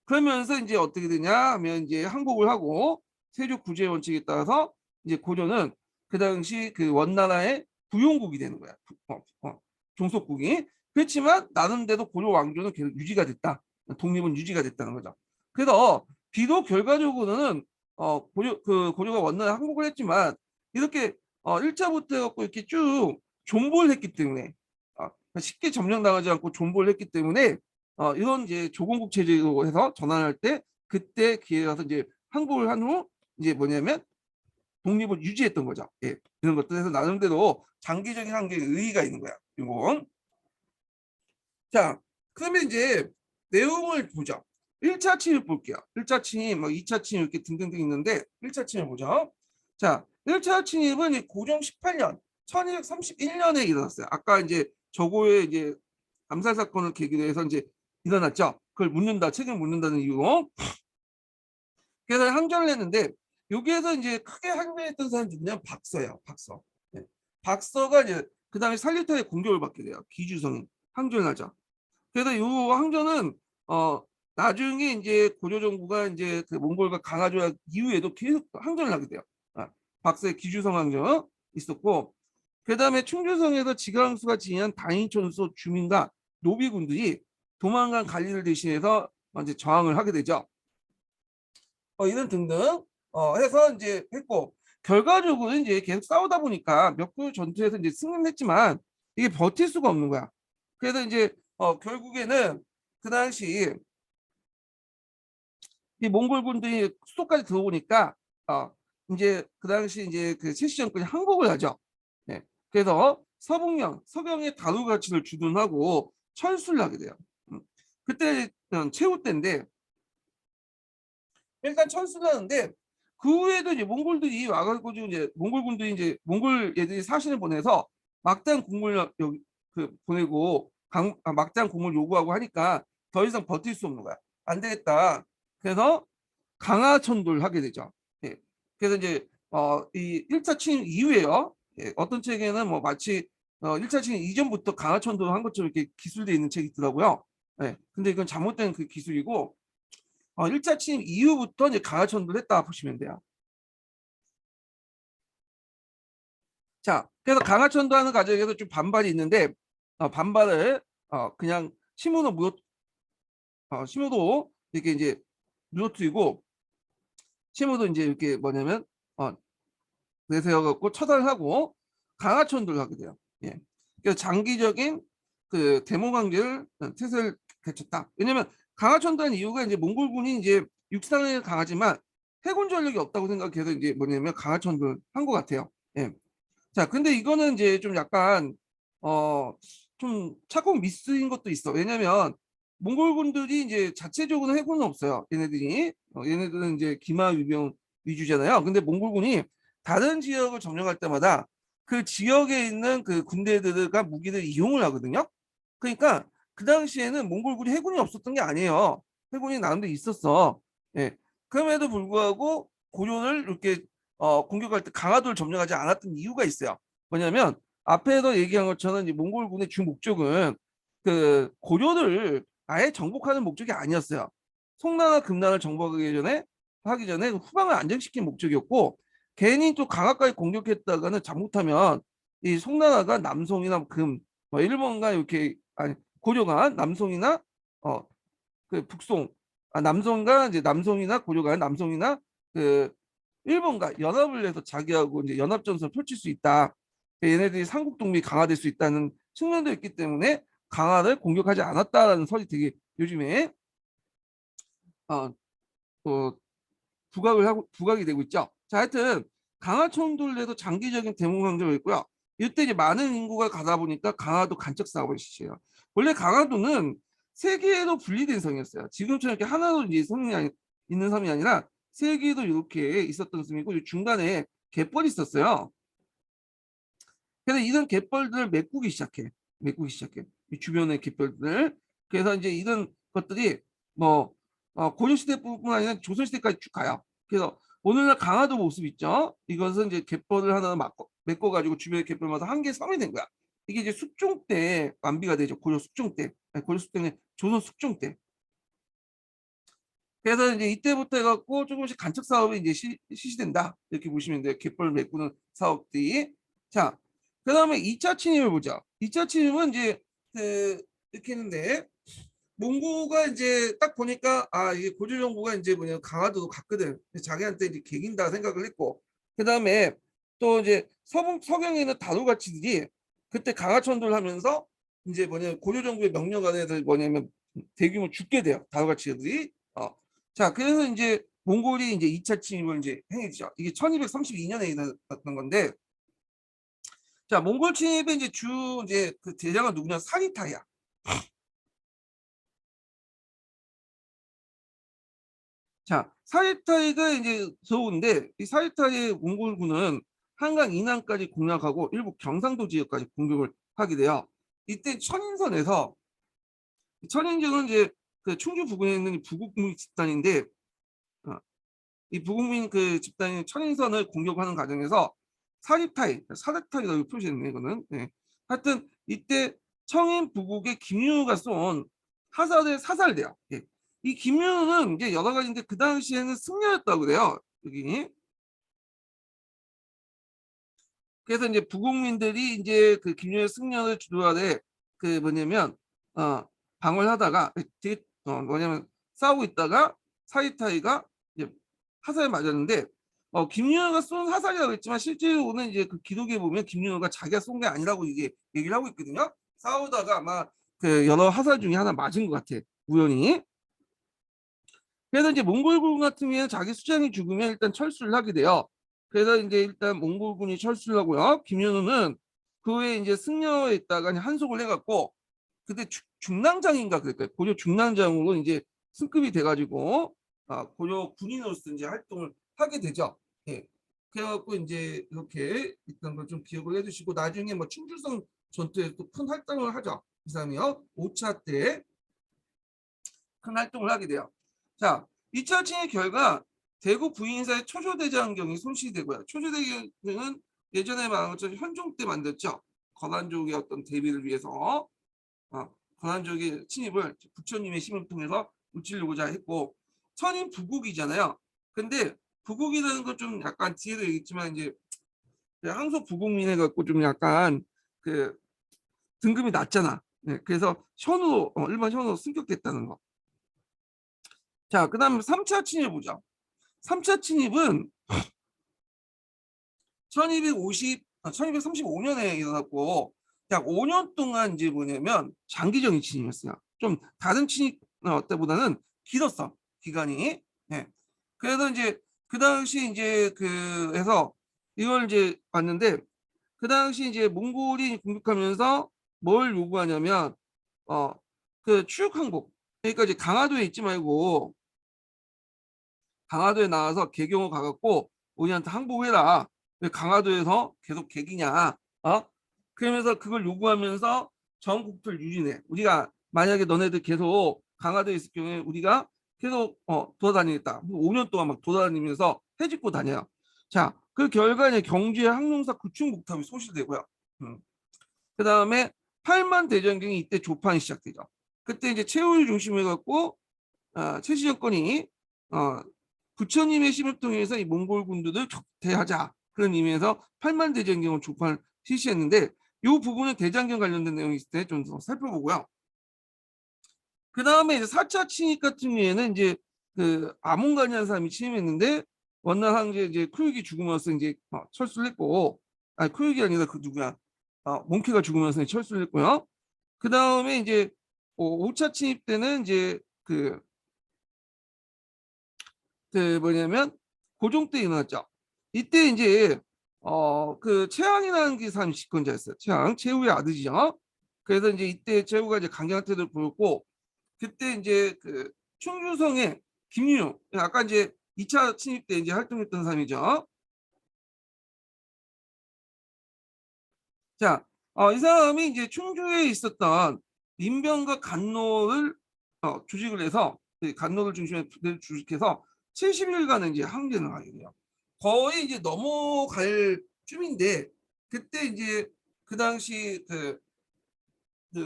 그러면서 이제 어떻게 되냐 하면 이제 항복을 하고 세조 구제의 원칙에 따라서 이제 고려는 그 당시 그 원나라의 부용국이 되는 거야. 종속국이. 그렇지만 나름대로 고려 왕조는 계속 유지가 됐다. 독립은 유지가 됐다는 거죠. 그래서 비록 결과적으로는 고려가 원나라 항복을 했지만 이렇게 1차부터 해갖고 이렇게 쭉 존버를 했기 때문에 쉽게 점령당하지 않고 존버를 했기 때문에 이런 이제 조공국 체제로 해서 전환할 때 그때 기회에 와서 이제 항복을 한 후 이제 뭐냐면 독립을 유지했던 거죠. 예, 이런 것들에서 나름대로 장기적인 한계에 의의가 있는 거야. 이건. 자, 그러면 이제 내용을 보죠. 1차 침입 볼게요. 1차 침입, 뭐 2차 침입 이렇게 등등등 있는데 1차 침입 보죠. 자, 1차 침입은 고종 18년 1231년에 일어났어요. 아까 이제 저고의 이제 암살 사건을 계기로 해서 이제 일어났죠. 그걸 묻는다, 책을 묻는다는 이유로. 그래서 항전을 했는데 여기에서 이제 크게 항변했던 사람이 누구냐? 박서예요. 박서. 네. 박서가 이제 그 다음에 살리타의 공격을 받게 돼요. 기주성이 항전을 하죠. 그래서 이 항전은 나중에 이제 고려 정부가 이제 그 몽골과 강화조약 이후에도 계속 항전을 하게 돼요. 박서의 기주성 항전 있었고 그다음에 충주성에서 지강수가 지휘한 다인촌소 주민과 노비군들이 도망간 관리를 대신해서 이제 저항을 하게 되죠. 이런 등등 해서 이제 했고 결과적으로 이제 계속 싸우다 보니까 몇 그 전투에서 이제 승리는 했지만 이게 버틸 수가 없는 거야. 그래서 이제 결국에는 그 당시 이 몽골군들이 수도까지 들어오니까 이제 그 당시 이제 그 세시 정권이 항복을 하죠. 네. 그래서 서북령 서경의 다루가치를 주둔하고 철수를 하게 돼요. 그때는 최후 때인데 일단 철수를 하는데 그 후에도 이제 몽골들이 와가지고 이제 몽골군들이 이제 몽골 애들이 사신을 보내서 막장 국물 여기 그 보내고 막장 국물 요구하고 하니까 더 이상 버틸 수 없는 거야. 안 되겠다. 그래서 강화천도를 하게 되죠. 예. 그래서 이제 이 1차 침입 이후에요. 예. 어떤 책에는 뭐 마치 1차 침입 이전부터 강화천도를 한 것처럼 이렇게 기술되어 있는 책이 있더라고요. 예. 근데 이건 잘못된 그 기술이고 1차 침입 이후부터 이제 강화천도를 했다 보시면 돼요. 자, 그래서 강화천도하는 과정에서 좀 반발이 있는데 반발을 그냥 심으로 심어도 이렇게 이제 무너뜨리고 심어도 이제 이렇게 뭐냐면 내세워 갖고 처단을 하고 강화천도를 하게 돼요. 예. 그래서 장기적인 그 데모 강제를 태세를 갖췄다. 왜냐면 강화천도한 이유가 이제 몽골군이 이제 육상은 강하지만 해군 전력이 없다고 생각해서 이제 뭐냐면 강화천도를 한 것 같아요. 예. 자, 근데 이거는 이제 좀 약간 좀 착공 미스인 것도 있어. 왜냐면 몽골군들이 이제 자체적으로 해군은 없어요. 얘네들이 얘네들은 이제 기마 위병 위주잖아요. 근데 몽골군이 다른 지역을 점령할 때마다 그 지역에 있는 그 군대들과 무기를 이용을 하거든요. 그러니까 그 당시에는 몽골군이 해군이 없었던 게 아니에요. 해군이 나름대로 있었어. 예. 그럼에도 불구하고 고려를 이렇게 공격할 때 강화도를 점령하지 않았던 이유가 있어요. 뭐냐면 앞에서 얘기한 것처럼 이제 몽골군의 주 목적은 그 고려를 아예 정복하는 목적이 아니었어요. 송나라 금나라를 정복하기 전에 후방을 안정시킨 목적이었고 괜히 또 강화까지 공격했다가는 잘못하면 이 송나라가 남송이나 뭐 일본과 이렇게 아니 고려가 남송이나 그 북송 남송과 이제 남송이나 고려가 남송이나 그 일본과 연합을 해서 자기하고 이제 연합전선을 펼칠 수 있다. 얘네들이 삼국 동맹이 강화될 수 있다는 측면도 있기 때문에 강화를 공격하지 않았다라는 설이 되게 요즘에 어, 어, 부각이 되고 있죠. 자, 하여튼 강화천도에도 장기적인 대문 강조가 있고요. 이때 이제 많은 인구가 가다 보니까 강화도 간척 사업을 시작해요. 원래 강화도는 세 개로 분리된 성이었어요. 지금처럼 이렇게 하나로 이제 있는 섬이 아니라 세 개도 이렇게 있었던 섬이고 중간에 갯벌이 있었어요. 그래서 이런 갯벌들을 메꾸기 시작해. 이 주변의 갯벌들. 그래서 이제 이런 것들이 뭐 고려 시대뿐만 아니라 조선 시대까지 쭉 가요. 그래서 오늘날 강화도 모습 있죠. 이것은 이제 갯벌을 하나 메꿔가지고 주변의 갯벌마다 한 개 섬이 된 거야. 이게 이제 숙종 때 완비가 되죠. 고려 숙종 때. 아니, 고려 숙종은 조선 숙종 때. 그래서 이제 이때부터 해갖고 조금씩 간척 사업이 이제 실시된다. 이렇게 보시면 돼요. 갯벌 메꾸는 사업들이. 자, 그 다음에 2차 침입을 보죠. 2차 침입은 이제 이렇게 했는데 몽고가 이제 딱 보니까 이게 고조 정부가 이제 뭐냐 강화도도 갔거든. 자기한테 이제 개긴다 생각을 했고 그 다음에 또 이제 서경에 있는 다도가치들이 그때 강화천도를 하면서 이제 뭐냐 고조 정부의 명령 안에서 뭐냐면 대규모 죽게 돼요. 다도가치들이. 자, 그래서 이제 몽골이 이제 2차 침입을 이제 행했죠. 이게 1232년에 일어났던 건데, 자, 몽골 침입의 이제 이제 그 대장은 누구냐? 사리타야. 자, 사리타이가 이제 들어오는데, 이 사리타이의 몽골군은 한강 이남까지 공략하고 일부 경상도 지역까지 공격을 하게 돼요. 이때 천인전은 이제 그 충주 부근에 있는 이 부국민 집단인데, 어, 이 부국민 그 집단이 천인선을 공격하는 과정에서 사립타이라고 표시했네 이거는. 네. 하여튼 이때 청인 부국의 김윤우가 쏜 화살에 사살돼요. 예. 이 김윤우는 이제 여러 가지인데 그 당시에는 승려였다고 그래요. 여기. 그래서 이제 부국민들이 이제 그 김윤우의 승려를 주도하되 그 뭐냐면 방어를 하다가 뭐냐면 싸우고 있다가 사이타이가 이제 화살에 맞았는데 김윤호가 쏜 화살이라고 했지만 실제로는 이제 그 기록에 보면 김윤호가 자기가 쏜 게 아니라고 이게 얘기를 하고 있거든요. 싸우다가 아마 그 여러 화살 중에 하나 맞은 것 같아. 우연히. 그래서 이제 몽골군 같은 경우에는 자기 수장이 죽으면 일단 철수를 하게 돼요. 그래서 이제 일단 몽골군이 철수를 하고요. 김윤호는 그 후에 이제 승려에 있다가 한속을 해갖고 그때 중랑장인가 그랬어요. 고려 중랑장으로 이제 승급이 돼가지고 고려 군인으로서 이제 활동을 하게 되죠. 예. 그래갖고 이제 이렇게 있던 걸 좀 기억을 해주시고 나중에 뭐 충주성 전투에 또 큰 활동을 하죠. 이 사람이요. 5차 때 큰 활동을 하게 돼요. 자, 2차 침입 결과 대구 부인사의 초조대장경이 손실되고요. 초조대장경은 예전에 말한 것처럼 현종 때 만들었죠. 거란족의 어떤 대비를 위해서 권한적인 침입을 부처님의 힘을 통해서 무찌르고자 했고 천인 부국이잖아요. 근데 부국이라는 건 좀 약간 뒤에도 얘기했지만 이제 항소 부국민 해갖고 좀 약간 그 등급이 낮잖아. 네, 그래서 현우 일반 현우 승격됐다는 거. 자, 그다음 3차 침입 보자. 3차 침입은 1235년에 일어났고 약 5년 동안 이제 뭐냐면 장기적인 침입이었어요. 좀 다른 침입 때보다는 길었어 기간이. 네. 그래서 이제 그 당시 이제 그 해서 이걸 이제 봤는데 그 당시 이제 몽골이 공격하면서 뭘 요구하냐면 그 추육 항복 그러니까 이제 강화도에 있지 말고 강화도에 나와서 개경을 가갖고 우리한테 항복해라. 왜 강화도에서 계속 개기냐? 그러면서 그걸 요구하면서 전국토를 유지해. 우리가 만약에 너네들 계속 강화도에 있을 경우에 우리가 계속 돌아다니겠다. 5년 동안 막 돌아다니면서 해집고 다녀요. 자, 그 결과에 경주에 항농사 구충목탑이 소실되고요. 음. 그 다음에 8만 대장경이 이때 조판이 시작되죠. 그때 이제 최후를 중심으로 해갖고 최씨 정권이 부처님의 심을 통해서 이 몽골 군들을 적대하자 그런 의미에서 8만 대장경을 조판을 실시했는데 이 부분은 대장경 관련된 내용이 있을 때 좀 더 살펴보고요. 그 다음에 이제 4차 침입 같은 경우에는 이제 그 아몽간이라는 사람이 침입했는데 원난 황제 이제 쿠육이 죽으면서 이제 철수를 했고 아니 쿠육이 아니라 그 누구야 몽케가 죽으면서 철수를 했고요. 그 다음에 이제 5차 침입 때는 이제 그 뭐냐면 고종 때 일어났죠. 이때 이제 그 최항이라는 게 사람이 집권자였어요. 최항, 최후의 아들이죠. 그래서 이제 이때 최후가 이제 강경한 태도를 보였고 그때 이제 그 충주성의 김윤용 아까 이제 2차 침입 때 이제 활동했던 사람이죠. 자, 이 사람이 이제 충주에 있었던 민병과 간노를 조직을 해서 간노를 중심으로 부대를 조직해서 70일간은 이제 항전을 하게 돼요. 거의 이제 넘어갈 쯤인데 그때 이제 그 당시 그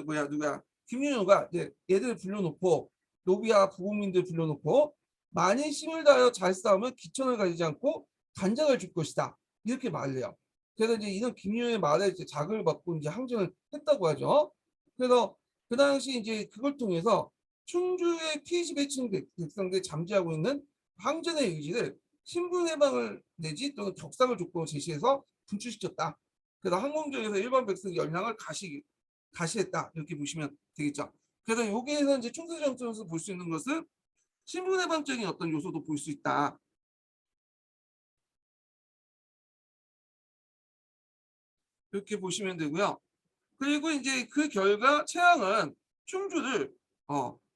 뭐야 누가 김윤호가 이제 얘들 불러놓고 노비와 부국민들 불러놓고 만일 힘을 다하여 잘 싸우면 기천을 가지지 않고 단장을 줄 것이다 이렇게 말을 해요. 그래서 이제 이런 김윤호의 말에 이제 자극을 받고 이제 항전을 했다고 하죠. 그래서 그 당시 이제 그걸 통해서 충주의 피해시 배치 백성들이 잠재하고 있는 항전의 의지를 신분 해방을 내지 또는 격상을 조건으로 제시해서 분출시켰다. 그래서 항공전에서 일반 백성의 열량을 가시했다 이렇게 보시면 되겠죠. 그래서 여기에서 이제 충세전투에서 볼 수 있는 것은 신분해방적인 어떤 요소도 볼 수 있다. 이렇게 보시면 되고요. 그리고 이제 그 결과 최항은 충주를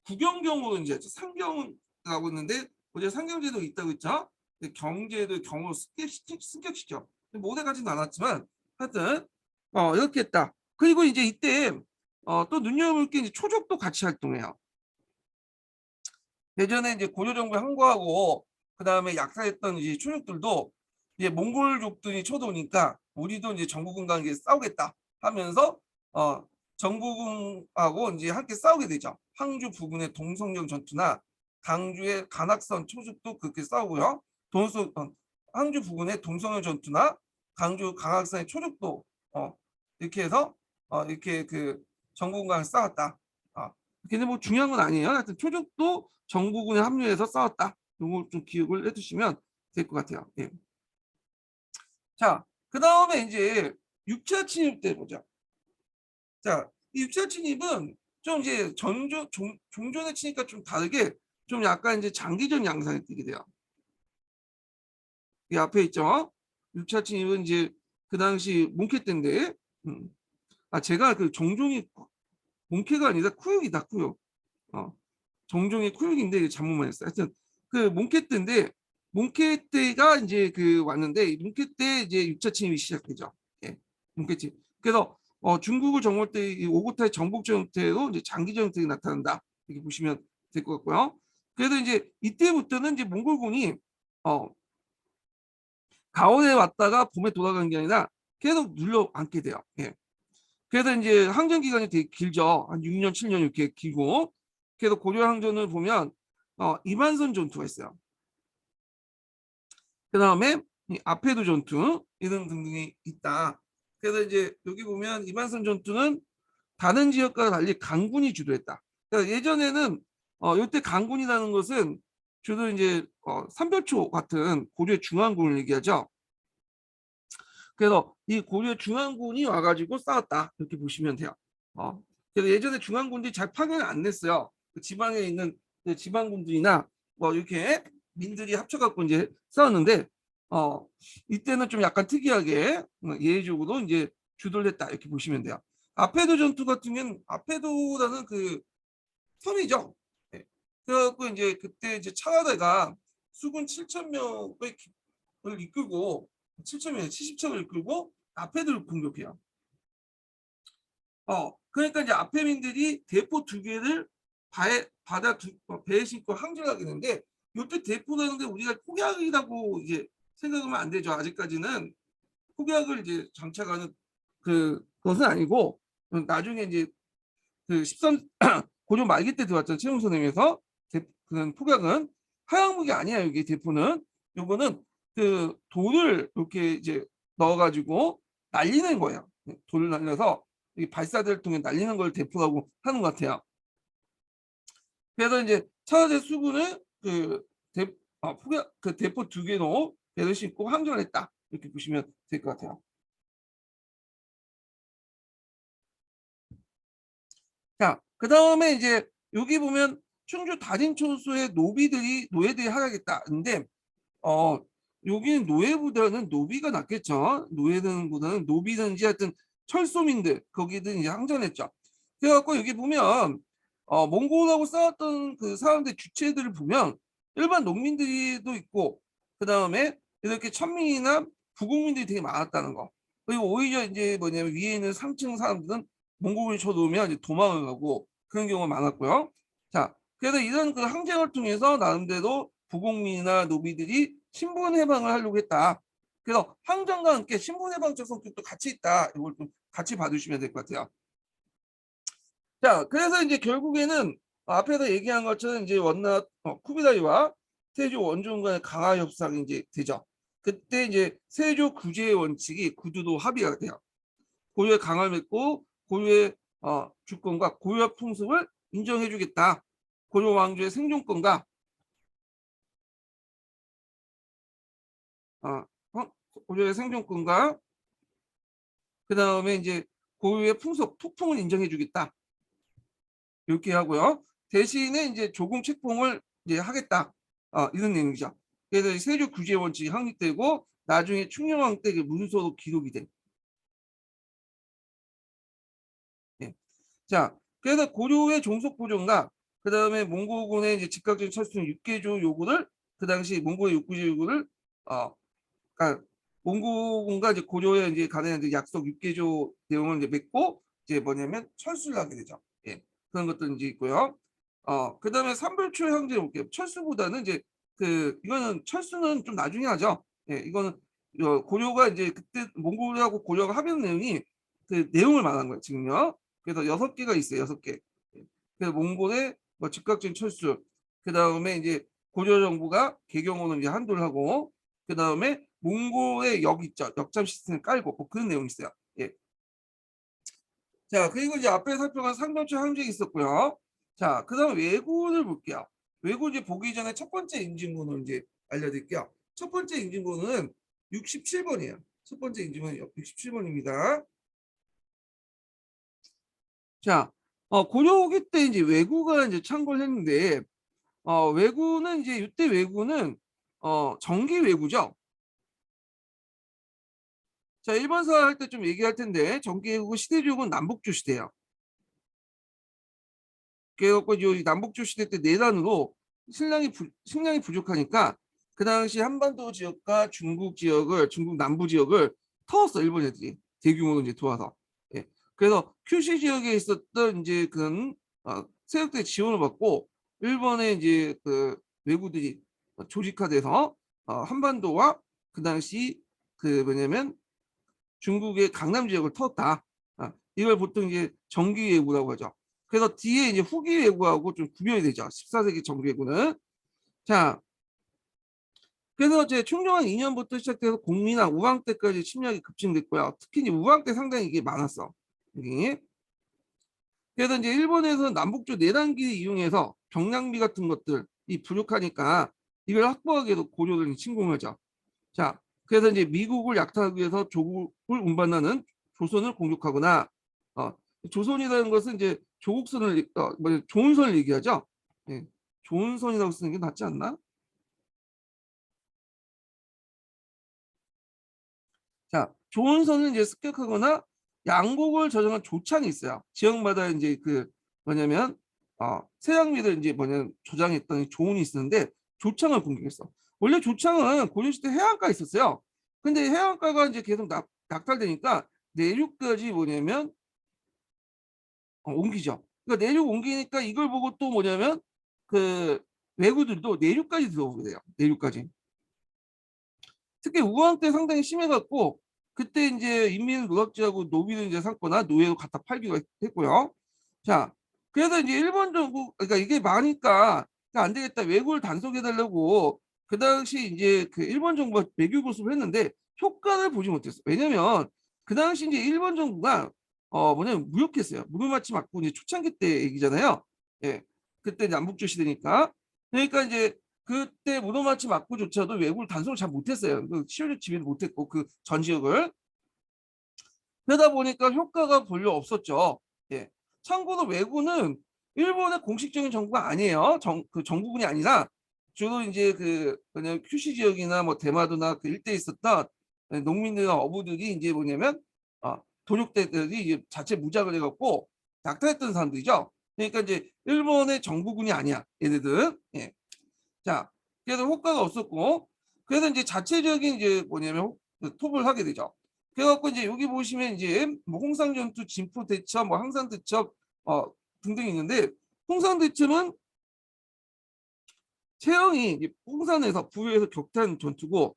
국영경으로 이제 상경하고 있는데 어제 상경제도 있다고 했죠. 경제도 경으로 승격시켜. 모델까지는 않았지만 하여튼 이렇게 했다. 그리고 이제 이때 또 눈여겨볼 게 이제 초족도 같이 활동해요. 예전에 이제 고려정부에 항거하고 그 다음에 약탈했던 이제 초족들도 이제 몽골족들이 쳐들어오니까 우리도 이제 정부군과 이제 싸우겠다 하면서 정부군하고 이제 함께 싸우게 되죠. 항주 부근의 동성령 전투나 강주의 간악선 초족도 그렇게 싸우고요. 항주 부근의 동성령 전투나 강주 강악선의 초족도 이렇게 해서 이렇게 그 정부군과 싸웠다. 근데 뭐 중요한 건 아니에요. 하여튼 초족도 정부군에 합류해서 싸웠다. 이거 좀 기억을 해두시면 될 것 같아요. 예. 자, 그 다음에 이제 6차 침입 때 보자. 자, 이 6차 침입은 좀 이제 종전의 침입과 좀 다르게 좀 약간 이제 장기적 양상이 띠게 돼요. 이 앞에 있죠. 6차 침입은 이제 그 당시 몽케 때인데, 제가 그 종종이 몽케가 아니라 쿠육이다, 쿠육. 정종의 쿠육인데 잘못만 했어요. 하여튼 그 몽케 때인데 몽케 때가 이제 그 왔는데 몽케 때 이제 6차 침입이 시작되죠. 예, 몽케 침입. 그래서 중국을 정벌 때 오고타의 정복적 형태로 이제 장기적 형태가 나타난다. 이렇게 보시면 될 것 같고요. 그래서 이제 이때부터는 이제 몽골군이 가온에 왔다가 봄에 돌아가는 게 아니라 계속 눌러 앉게 돼요. 예. 그래서 이제 항전 기간이 되게 길죠. 한 6년, 7년 이렇게 길고. 그래서 고려 항전을 보면 이만선 전투가 있어요. 그 다음에 이 아페도 전투 이런 등등이 있다. 그래서 이제 여기 보면 이만선 전투는 다른 지역과 달리 강군이 주도했다. 그러니까 예전에는 이때 강군이라는 것은 주로 이제 삼별초 같은 고려의 중앙군을 얘기하죠. 그래서 이 고려의 중앙군이 와가지고 싸웠다 이렇게 보시면 돼요. 그래서 예전에 중앙군들이 잘 파견을 안 냈어요. 그 지방에 있는 그 지방군들이나 뭐 이렇게 민들이 합쳐갖고 이제 싸웠는데 이때는 좀 약간 특이하게 예외적으로 이제 주도를 했다 이렇게 보시면 돼요. 아페도 전투 같은 경우는 아페도라는 그 섬이죠. 네. 그래갖고 이제 그때 이제 차하다가 수군 7천 명을 이끌고 7천 명, 70척을 이끌고 아페도를 공격해요. 그러니까 이제 아페민들이 대포 두 개를 배에 싣고 항전하게 되는데 이때 대포라는 게 우리가 폭약이라고 이제 생각하면 안 되죠. 아직까지는 폭약을 이제 장착하는 그것은 아니고 나중에 이제 그 13 고려 말기 때 들어왔던 채용선생님에서 그런 폭약은 하향무기 아니야. 여기 대포는 요거는 그 돌을 이렇게 이제 넣어가지고 날리는 거예요. 돌을 날려서 발사대를 통해 날리는 걸 대포라고 하는 것 같아요. 그래서 이제 차세대 수군은 폭약 그 대포 두 개로 배를 싣고 항전을 했다 이렇게 보시면 될 것 같아요. 자, 그 다음에 이제 여기 보면 충주 다림초소의 노예들이 하야겠다. 근데 여기는 노예보다는 노비가 낫겠죠. 노예들보다는 노비든지 하여튼 철소민들 거기든 이제 항전했죠. 그래갖고 여기 보면 몽골하고 싸웠던 그 사람들 주체들을 보면 일반 농민들도 있고 그 다음에 이렇게 천민이나 부국민들이 되게 많았다는 거. 그리고 오히려 이제 뭐냐면 위에 있는 상층 사람들은 몽골이 쳐들어오면 이제 도망을 가고 그런 경우가 많았고요. 자, 그래서 이런 그 항쟁을 통해서 나름대로 부국민이나 노비들이 신분 해방을 하려고 했다. 그래서 항쟁과 함께 신분 해방적 성격도 같이 있다. 이걸 좀 같이 봐주시면 될 것 같아요. 자, 그래서 이제 결국에는 앞에서 얘기한 것처럼 이제 원나 쿠비라이와 세조 원종 간의 강화 협상이 이제 되죠. 그때 이제 세조 구제의 원칙이 구두로 합의가 돼요. 고유의 강화를 맺고 고유의 주권과 고유의 풍습을 인정해주겠다. 고려 왕조의 생존권과 어, 고려의 생존권과 그 다음에 이제 고유의 풍속, 토풍을 인정해주겠다. 이렇게 하고요. 대신에 이제 조공 책봉을 이제 하겠다. 이런 내용이죠. 그래서 세조 규제 원칙이 확립되고 나중에 충녕왕 때 문서로 기록이 돼. 네. 자, 그래서 고려의 종속 보존과 그 다음에 몽고군의 이제 즉각적인 철수 6개조 요구를 그 당시 몽고의 6개조 요구를 그러니까 몽고군과 이제 고려의 이제 간의 이제 약속 6개조 내용을 이제 맺고 이제 뭐냐면 철수를 하게 되죠. 예. 그런 것도 이제 있고요. 그다음에 삼별초 형제 볼게요. 철수보다는 이제 이거는 철수는 좀 나중에 하죠. 예, 이거는 고려가 이제 그때 몽골하고 고려가 합의한 내용이 그 내용을 말한 거예요. 지금요. 그래서 6개가 있어요. 6개. 예. 그래서 몽골의 뭐 즉각적인 철수. 그다음에 이제 고려 정부가 개경호는 이제 한도를 하고 그다음에 몽골의 역 있죠. 역잠 시스템을 깔고 뭐 그런 내용이 있어요. 예. 자, 그리고 이제 앞에 살펴본 상병초 항쟁이 있었고요. 자, 그다음 왜군을 볼게요. 왜군 이제 보기 전에 첫 번째 인증번호 이제 알려드릴게요. 첫 번째 인증번호는 67번이에요. 첫 번째 인증번호 67번입니다. 자, 고려 후기 때 이제 왜구가 이제 창궐 했는데, 왜구는 이제 이때 왜구는 정기 왜구죠. 자, 일본사 할 때 좀 얘기할 텐데 정기 왜구 시대적은 남북조 시대예요. 그래갖고 이 남북조 시대 때 내단으로 식량이 부족하니까 그 당시 한반도 지역과 중국 남부 지역을 터왔어 일본 애들이 대규모로 이제 도와서. 예. 그래서 큐슈 지역에 있었던 이제 그 세력들의 지원을 받고 일본의 이제 그 외구들이 조직화돼서 한반도와 그 당시 그 뭐냐면 중국의 강남 지역을 터었다. 이걸 보통 이제 정기 예구라고 하죠. 그래서 뒤에 이제 후기 예구하고 좀 구별이 되죠. 14세기 정기 예구는. 자, 그래서 이제 충정왕 2년부터 시작돼서 공민왕 우왕 때까지 침략이 급증됐고요. 특히 이제 우왕 때 상당히 이게 많았어. 여기. 그래서 이제 일본에서 남북조 내단기를 이용해서 경량비 같은 것들이 부족하니까 이걸 확보하기 위해서 고려를 침공하죠. 자, 그래서 이제 미국을 약탈하기 위해서 조국을 운반하는 조선을 공격하거나, 어, 조선이라는 것은 이제 조국선을 조은선을 얘기하죠. 예, 조은선이라고 쓰는 게 낫지 않나? 자, 조은선을 이제 습격하거나 양국을 저장한 조창이 있어요. 지역마다 이제 그 뭐냐면 세양미를 이제 뭐냐면 조장했던 이 조은이 있었는데 조창을 공격했어. 원래 조창은 고려시대 해안가에 있었어요. 근데 해안가가 이제 계속 낙탈되니까 내륙까지 뭐냐면 옮기죠. 그러니까 내륙 옮기니까 이걸 보고 또 뭐냐면 그 왜구들도 내륙까지 들어오게 돼요. 내륙까지. 특히 우왕 때 상당히 심해갖고 그때 이제 인민을 노각지하고 노비를 이제 삼거나 노예로 갖다 팔기도 했고요. 자, 그래서 이제 일본 정부 그러니까 이게 많으니까 안 되겠다 왜구를 단속해달라고 그 당시 이제 그 일본 정부가 외교 보습을 했는데 효과를 보지 못했어. 왜냐면 그 당시 이제 일본 정부가 뭐냐면 무력했어요. 무료마치 맞고 이제 초창기 때 얘기잖아요. 예, 그때 남북조 시대니까. 그러니까 이제 그때 무도마치 맞고조차도 외국을 단속을 잘 못했어요. 그 치료를 지휘를 못했고 그 전 지역을 그러다 보니까 효과가 별로 없었죠. 예. 참고로 외구는 일본의 공식적인 정부가 아니에요. 그 정부군이 아니라 주로 이제 그 그냥 큐슈 지역이나 뭐 대마도나 그 일대에 있었던 농민들과 어부들이 이제 뭐냐면 도륙대들이 이제 자체 무장을 해갖고 낙타했던 사람들이죠. 그러니까 이제 일본의 정부군이 아니야. 얘네들은. 예. 자, 그래서 효과가 없었고, 그래서 이제 자체적인 이제 뭐냐면 톱을 하게 되죠. 그래갖고 이제 여기 보시면 이제 뭐 홍상전투, 진포대첩, 뭐 항산대첩 등등이 있는데 홍상대첩은 최영이 이제 홍산에서 부여에서 격탄 전투고,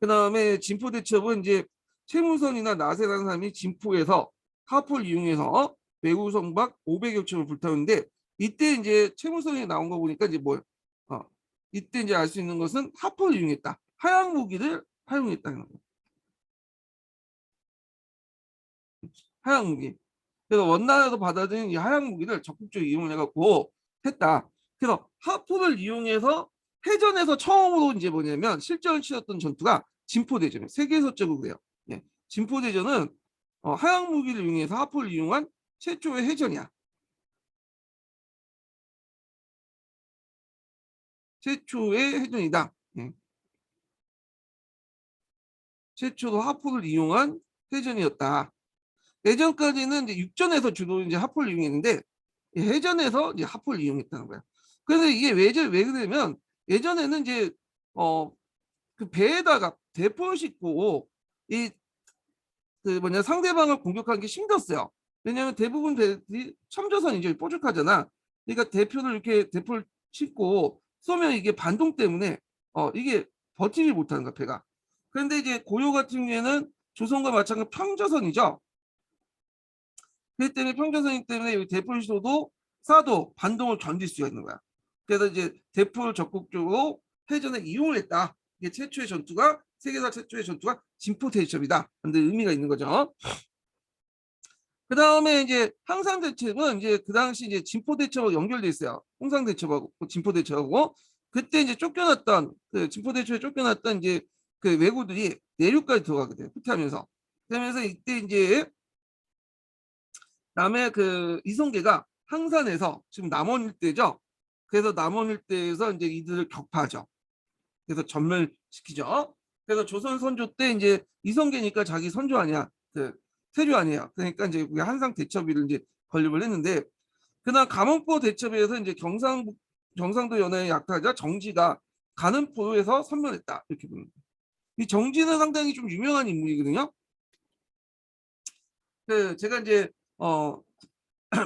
그 다음에 진포대첩은 이제 최무선이나 나세라는 사람이 진포에서 하포를 이용해서 외구 성박 500여 척을 불타는데 이때 이제 최무선이 나온 거 보니까 이제 뭐 이때 이제 알 수 있는 것은 하포를 이용했다. 하양 무기를 활용했다는 거예요. 하양 무기. 그래서 원나라에서 받아들인 이 하양 무기를 적극적으로 이용을 해갖고 했다. 그래서 하포를 이용해서 해전에서 처음으로 이제 뭐냐면 실전을 치렀던 전투가 진포대전이에요. 세계에서 적으로 그래요. 예. 진포대전은 하양 무기를 이용해서 하포를 이용한 최초의 해전이야. 최초의 해전이다. 예. 최초로 하포를 이용한 해전이었다. 예전까지는 이제 육전에서 주로 이제 하포를 이용했는데 해전에서 이제 하포를 이용했다는 거야. 그래서 이게 왜 그러냐면 예전에는 이제 그 배에다가 대포를 싣고 이 그 뭐냐 상대방을 공격하는 게 힘들었어요. 왜냐하면 대부분 배들이 첨조선 이제 뾰족하잖아. 그러니까 대포를 싣고 쏘면 이게 반동 때문에 이게 버티지 못하는 거야 배가. 그런데 이제 고려 같은 경우에는 조선과 마찬가지로 평저선이죠. 그렇기 때문에 평전선이기 때문에 여기 대포를 쏘도 쏴도 반동을 견딜 수가 있는 거야. 그래서 이제 대포를 적극적으로 해전에 이용을 했다. 이게 최초의 전투가 세계사 최초의 전투가 진포대첩이다. 근데 의미가 있는 거죠. 그 다음에 이제 항상대첩은 이제 그 당시 이제 진포대첩하고 연결돼 있어요. 홍상대첩하고 진포대첩하고 그때 이제 쫓겨났던 그 진포대첩에 쫓겨났던 이제 그 왜구들이 내륙까지 들어가게 돼요. 후퇴하면서. 그러면서 이때 이제 남해 그 이성계가 항산에서 지금 남원 일대죠. 그래서 남원 일대에서 이제 이들을 격파하죠. 그래서 전멸시키죠. 그래서 조선 선조 때 이제 이성계니까 자기 선조 아니야, 그 세류 아니야. 그러니까 이제 우리 한상 대첩위를 이제 건립을 했는데 그날 감원포 대첩에서 이제 경상도 연해의 약타자 정지가 가는포로에서 선멸했다 이렇게 보는 거예요. 이 정지는 상당히 좀 유명한 인물이거든요. 그 제가 이제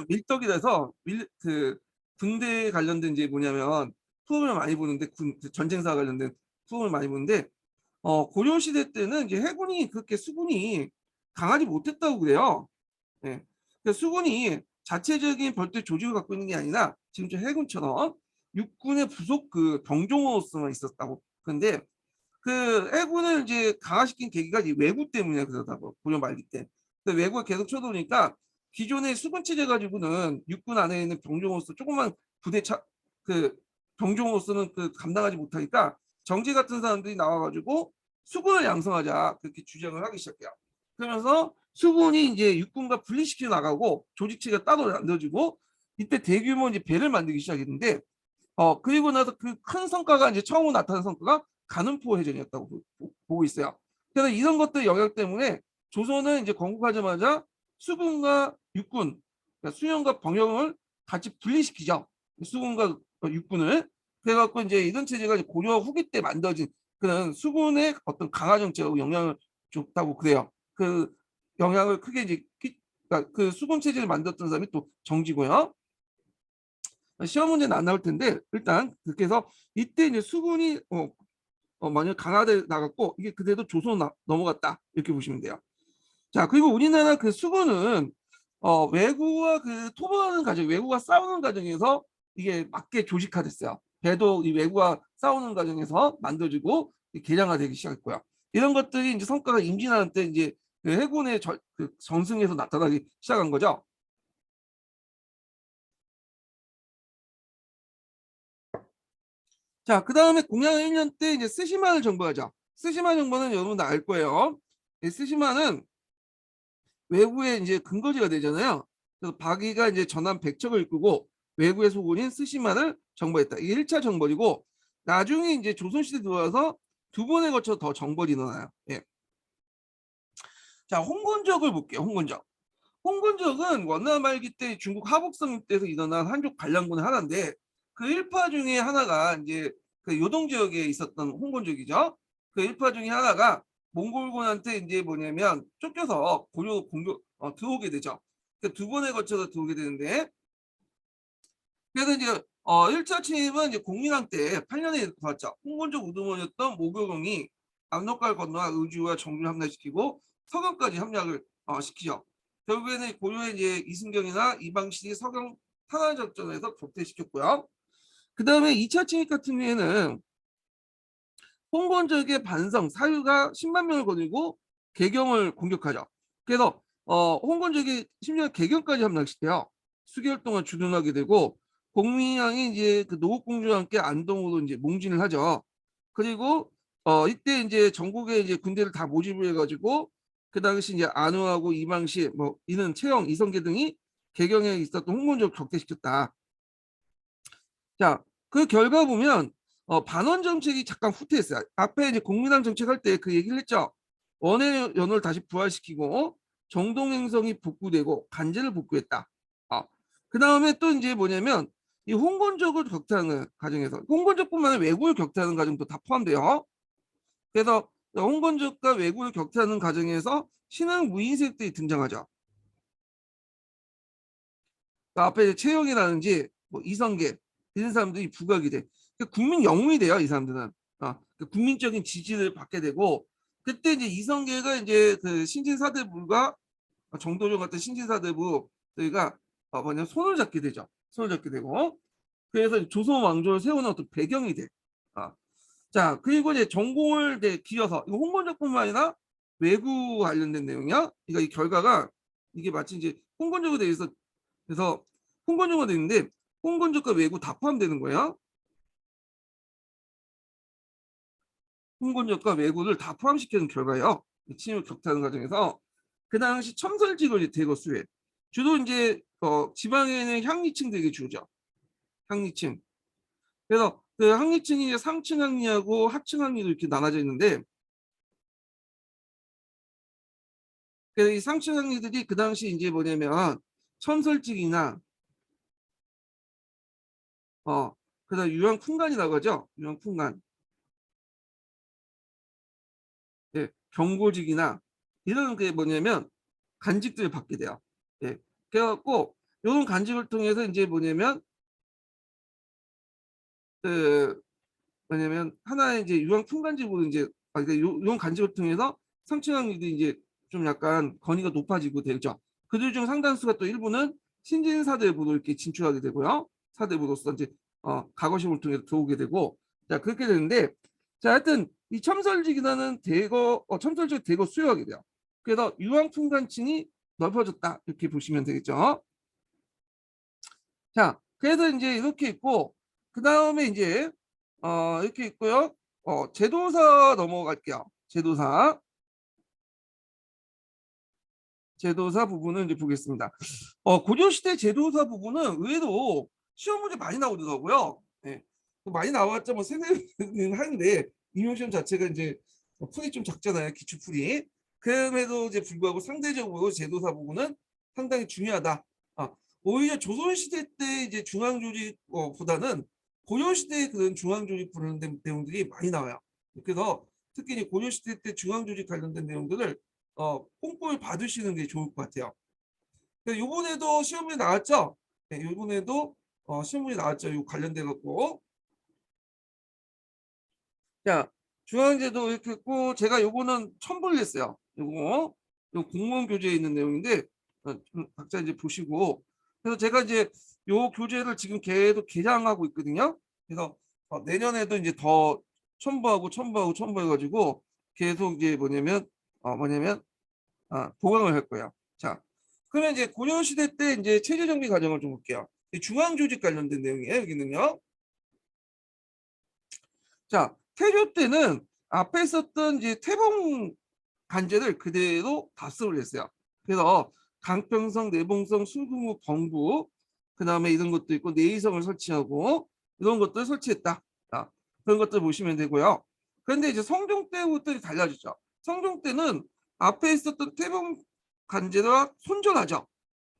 밀떡이라서 그 군대 관련된 이제 뭐냐면 프로그램을 많이 보는데 그 전쟁사 관련된 프로그램을 많이 보는데 고려 시대 때는 이제 해군이 그렇게 수군이 강하지 못했다고 그래요. 예. 그러니까 수군이 자체적인 별도의 조직을 갖고 있는 게 아니라 지금 저 해군처럼 육군의 부속 그 병종으로서만 있었다고. 그런데 그 해군을 이제 강화시킨 계기가 이 왜구 때문이야. 그러다가 고려 말기 때. 그 왜구가 계속 쳐들어오니까 기존의 수군 체제 가지고는 육군 안에 있는 병종으로서 조그만 부대 그 병종으로서는 그 감당하지 못하니까 정제 같은 사람들이 나와가지고 수군을 양성하자 그렇게 주장을 하기 시작해요. 그러면서 수군이 이제 육군과 분리시켜 나가고 조직체가 따로 만들어지고 이때 대규모 이제 배를 만들기 시작했는데 그리고 나서 그 큰 성과가 이제 처음으로 나타난 성과가 간운포 해전이었다고 보고 있어요. 그래서 이런 것들 영향 때문에 조선은 이제 건국하자마자 수군과 육군, 그러니까 수영과 병영을 같이 분리시키죠. 수군과 육군을. 그래갖고 이제 이런 체제가 이제 고려 후기 때 만들어진 그런 수군의 어떤 강화 정책하고 영향을 줬다고 그래요. 그 영향을 크게 이제 그러니까 그 수군 체제를 만들었던 사람이 또 정지고요. 시험 문제는 안 나올 텐데 일단 그렇게 해서 이때 이제 수군이 만약 강화돼 나갔고 이게 그대로 조선 넘어갔다 이렇게 보시면 돼요. 자 그리고 우리나라 그 수군은 외구와 그 토벌하는 과정, 외구와 싸우는 과정에서 이게 맞게 조직화됐어요. 배도 이 외구와 싸우는 과정에서 만들어지고 개량화되기 시작했고요. 이런 것들이 이제 성과가 임진하는 때 이제 그 해군의 그 전승에서 나타나기 시작한 거죠. 자, 그 다음에 공양 1년 때 이제 스시마를 정벌하죠. 스시마 정벌은 여러분 다 알 거예요. 이 스시마는 외구의 이제 근거지가 되잖아요. 그래서 박이가 이제 전함 100척을 이끌고 외구의 소군인 스시마를 정벌했다. 이게 1차 정벌이고 나중에 이제 조선시대 들어와서 두 번에 거쳐 더 정벌이 일어나요. 예. 자, 홍건적을 볼게요. 홍건적. 홍건적은 원나 말기 때 중국 하북성 때에서 일어난 한족 반란군의 하나인데 그 일파 중에 하나가 이제 그 요동 지역에 있었던 홍건적이죠. 그 일파 중에 하나가 몽골군한테 이제 뭐냐면 쫓겨서 고려 공격 들어오게 되죠. 두 번에 거쳐서 들어오게 되는데 그래서 이제 1차 침입은 이제 공민왕 때 8년에 왔죠. 홍건적 우두머니였던 모교경이 압록강을 건너와 의주와 정주를 함락시키고 서경까지 함락을 시키죠. 결국에는 고려의 이제 이순경이나 이방신이 서경 탄환작전에서 격퇴시켰고요. 그 다음에 2차 침입 같은 경우에는 홍건적의 반성, 사유가 10만 명을 거느리고 개경을 공격하죠. 그래서 홍건적이 심지어 개경까지 함락시켜요. 수개월 동안 주둔하게 되고 공민왕이 이제 그 노국공주와 함께 안동으로 이제 몽진을 하죠. 그리고 이때 이제 전국에 이제 군대를 다 모집을 해가지고 그 당시 이제 안우하고 이방시 뭐 이는 최영, 이성계 등이 개경에 있었던 홍건적을 격퇴시켰다. 자, 그 결과 보면 반원 정책이 잠깐 후퇴했어요. 앞에 이제 국민당 정책할 때 그 얘기를 했죠. 원의 연호를 다시 부활시키고 정동행성이 복구되고 간제를 복구했다. 그 다음에 또 이제 뭐냐면 이 홍건적을 격퇴하는 과정에서 홍건적뿐만 아니라 왜구를 격퇴하는 과정도 다 포함돼요. 그래서 홍건적과 왜구를 격퇴하는 과정에서 신흥 무인세력들이 등장하죠. 그 앞에 이제 최영이라든지 뭐 이성계 이런 사람들이 부각이 돼. 그러니까 국민 영웅이 돼요, 이 사람들은. 국민적인 지지를 받게 되고 그때 이제 이성계가 이제 그 신진사대부가 정도령 같은 신진사대부가 뭐냐 손을 잡게 되죠. 손을 잡게 되고 그래서 조선 왕조를 세우는 어떤 배경이 돼. 아, 자 그리고 이제 전공을 이제 기어서 이거 홍건적뿐만 아니라 외구 관련된 내용이야. 그러니까 이 결과가 이게 마치 이제 홍건적에 대해서 그래서 홍건조가 되는데 홍건조과 외구 다 포함되는 거야. 홍건조과 외구를 다 포함시키는 결과예요. 침입 격퇴하는 과정에서 그 당시 첨설직을 대거 수해. 주로 이제 지방에는 향리층들이 주죠. 향리층. 그래서 그 향리층이 상층 향리하고 하층 향리로 이렇게 나눠져 있는데 그래서 이 상층 향리들이 그 당시 이제 뭐냐면 첨설직이나 그다음 유형 풍간이라고 하죠. 유형 풍간. 예, 경고직이나 이런 게 뭐냐면 간직들을 받게 돼요. 예, 그래갖고 이런 간직을 통해서 이제 뭐냐면 그 뭐냐면 하나의 이제 유형 풍간직으로 이제 그러니까 이런 간직을 통해서 상층학리도 이제 좀 약간 권위가 높아지고 되죠. 그들 중 상당수가 또 일부는 신진 사대부로 이렇게 진출하게 되고요. 사대부로서 이제 가거심을 통해서 들어오게 되고 자 그렇게 되는데 자 하여튼 이 첨설지 기단은 첨설지를 대거 수요하게 돼요. 그래서 유황 풍산층이 넓어졌다 이렇게 보시면 되겠죠. 자, 그래서 이제 이렇게 있고 그 다음에 이제 이렇게 있고요. 제도사 넘어갈게요. 제도사 부분을 이제 보겠습니다. 고려시대 제도사 부분은 의외로 시험 문제 많이 나오더라고요. 네. 많이 나왔죠. 뭐 세세는 하는데 임용시험 자체가 이제 풀이 좀 작잖아요. 기출풀이. 그럼에도 이제 불구하고 상대적으로 제도사 부분은 상당히 중요하다. 오히려 조선시대 때 이제 중앙조직보다는 고려시대의 그런 중앙조직 관련된 내용들이 많이 나와요. 그래서 특히 이제 고려시대 때 중앙조직 관련된 내용들을 꼼꼼히 봐두시는 게 좋을 것 같아요. 요번에도 시험이 나왔죠? 네, 요번에도 시험이 나왔죠. 요 관련돼 갖고. 자, 중앙제도 이렇게 있고 제가 요거는 첨부를 했어요. 요거 공무원 교재에 있는 내용인데 각자 이제 보시고 그래서 제가 이제 요 교재를 지금 계속 개장하고 있거든요. 그래서 내년에도 이제 더 첨부해가지고 계속 이제 보강을 할 거예요. 자, 그러면 이제 고려시대 때 이제 체제정비 과정을 좀 볼게요. 중앙조직 관련된 내용이에요. 여기는요. 자, 태조 때는 앞에 있었던 이제 태봉 간제를 그대로 답습을 했어요. 그래서 강평성, 내봉성, 순궁우, 범구 그다음에 이런 것도 있고 내의성을 설치하고 이런 것들 설치했다. 자, 그런 것들 보시면 되고요. 그런데 이제 성종 때부터 달라지죠. 성종 때는 앞에 있었던 태봉 간제와 손절하죠.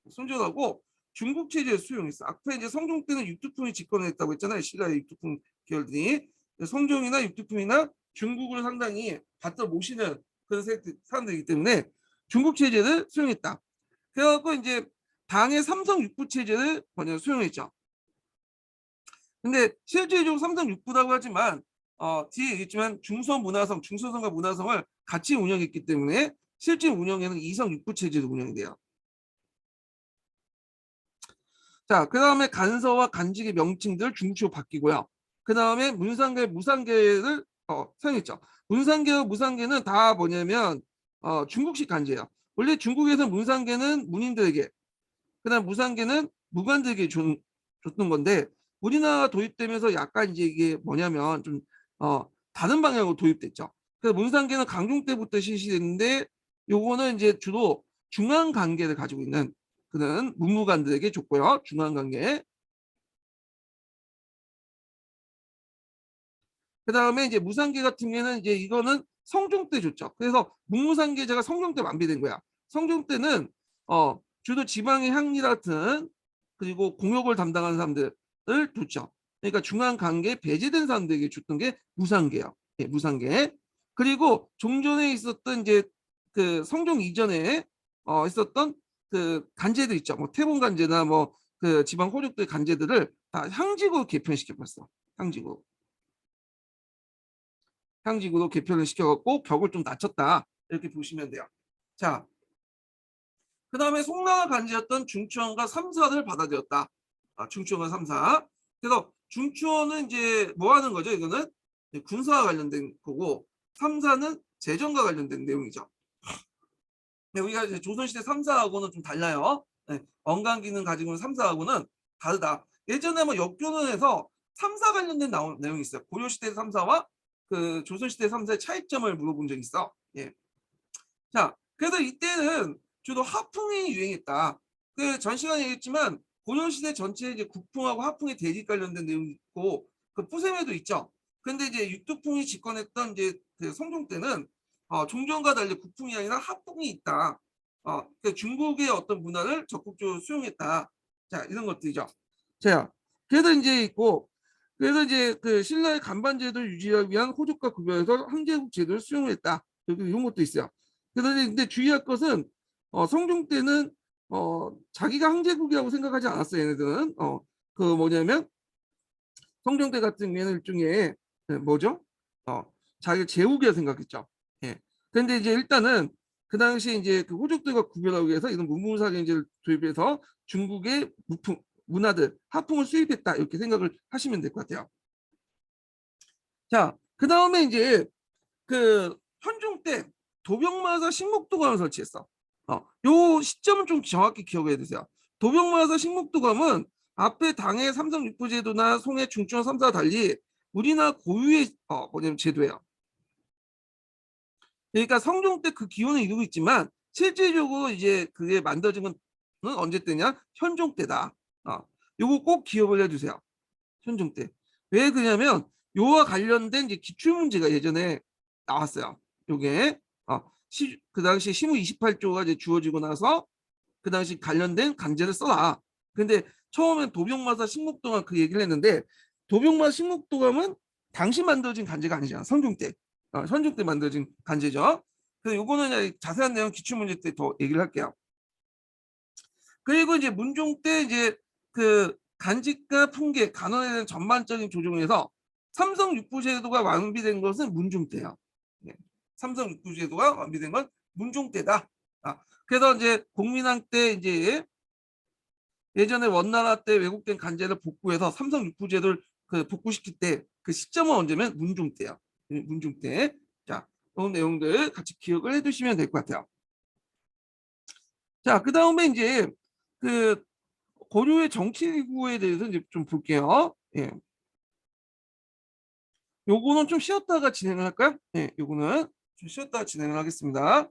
손절하고 중국 체제를 수용했어. 앞에 이제 성종 때는 육두품이 집권했다고 했잖아요. 신라의 육두품 계열들이 성종이나 육두품이나 중국을 상당히 받들어 모시는 그런 사람들이기 때문에 중국 체제를 수용했다. 그래갖고 이제 당의 삼성 육부 체제를 먼저 수용했죠. 근데 실질적으로 삼성 육부라고 하지만 뒤에 있지만 중서성과 문화성을 같이 운영했기 때문에 실제 운영에는 이성 육부 체제로 운영이 돼요. 자, 그 다음에 간서와 간직의 명칭들 중국식으로 바뀌고요. 그 다음에 문상계, 무상계를 사용했죠. 문상계와 무상계는 다 뭐냐면 중국식 간제예요. 원래 중국에서 문상계는 문인들에게, 그 다음 무상계는 무관들에게 줬던 건데 우리나라 도입되면서 약간 이제 이게 뭐냐면 좀 다른 방향으로 도입됐죠. 그래서 문상계는 강종 때부터 실시됐는데 요거는 이제 주로 중앙 관계를 가지고 있는 그는 문무관들에게 줬고요. 중앙 관계. 그 다음에 이제 무상계 같은 경우에는 이제 이거는 성종 때 줬죠. 그래서 문무상계제가 성종 때 완비된 거야. 성종 때는 주로 지방의 향리 같은 그리고 공역을 담당하는 사람들을 줬죠. 그러니까 중앙 관계 배제된 사람들에게 줬던 게 무상계예요. 예, 무상계. 그리고 종전에 있었던 이제 그 성종 이전에 있었던 그 간제들 있죠. 뭐 태봉 간제나 뭐 그 지방 호족들 간제들을 다 향직으로 개편시켜 봤어. 향직으로. 향직으로 개편을 시켜갖고 격을 좀 낮췄다. 이렇게 보시면 돼요. 자, 그 다음에 송나라 간지였던 중추원과 삼사를 받아들였다. 중추원과 삼사. 그래서 중추원은 이제 뭐 하는 거죠? 이거는 군사와 관련된 거고 삼사는 재정과 관련된 내용이죠. 네, 우리가 이제 조선시대 삼사하고는 좀 달라요. 네, 언간기능 가지고 있는 삼사하고는 다르다. 예전에 뭐 역교론에서 삼사 관련된 내용이 있어요. 고려시대 삼사와 그 조선시대 삼사의 차이점을 물어본 적이 있어. 예. 자, 그래서 이때는 주로 하풍이 유행했다. 그 전 시간에 얘기했지만 고려시대 전체 이제 국풍하고 하풍의 대립 관련된 내용이 있고 그 푸셈에도 있죠. 근데 이제 육두풍이 집권했던 이제 그 성종 때는 종전과 달리 국풍이 아니라 하풍이 있다. 그 중국의 어떤 문화를 적극적으로 수용했다. 자, 이런 것들이죠. 자, 그래서 이제 있고 그래서 이제 그 신라의 간반 제도를 유지하기 위한 호족과 구별해서 항제국 제도를 수용했다. 여기 이런 것도 있어요. 그래서 근데 주의할 것은 성종 때는 자기가 항제국이라고 생각하지 않았어요. 얘네들은 그 뭐냐면 성종 때 같은 경우에는 일종의 뭐죠? 자기가 제국이라 생각했죠. 예. 근데 이제 일단은 그 당시에 이제 그 호족들과 구별하기 위해서 이런 문무사 경제를 도입해서 중국의 문화들 하풍을 수입했다 이렇게 생각을 하시면 될 것 같아요. 자, 그 다음에 이제 그 현종 때 도병마사 식목도감을 설치했어. 요 시점은 좀 정확히 기억해야 되세요. 도병마사 식목도감은 앞에 당의 삼성 육부 제도나 송해 중충 3사와 달리 우리나라 고유의 뭐냐면 제도예요. 그러니까 성종 때 그 기운을 이루고 있지만 실질적으로 이제 그게 만들어진 건 언제 때냐? 현종 때다. 요거 꼭 기억을 해주세요. 현종 때. 왜 그러냐면 요와 관련된 이제 기출 문제가 예전에 나왔어요. 요게 그 당시 시무 28조가 이제 주어지고 나서 그 당시 관련된 간제를 써라. 근데 처음엔 도병마사 식목도감 그 얘기를 했는데 도병마사 식목도감은 당시 만들어진 간제가 아니잖아. 성종 때. 현종 때 만들어진 간제죠. 그래서 요거는 자세한 내용 기출 문제 때 더 얘기를 할게요. 그리고 이제 문종 때 이제 그 간직과 풍계, 간원에 대한 전반적인 조정을 해서 삼성 육부 제도가 완비된 것은 문종 때예요. 네. 삼성 육부 제도가 완비된 건 문종 때다. 그래서 이제 공민왕 때 이제 예전에 원나라 때 왜곡된 간제를 복구해서 삼성 육부 제도를 그 복구시킬 때 그 시점은 언제면 문종 때야. 문종 때. 자, 이런 내용들 같이 기억을 해두시면 될 것 같아요. 자, 그 다음에 이제 그 고려의 정치기구에 대해서 이제 좀 볼게요. 예. 요거는 좀 쉬었다가 진행을 할까요? 예, 요거는 좀 쉬었다가 진행을 하겠습니다.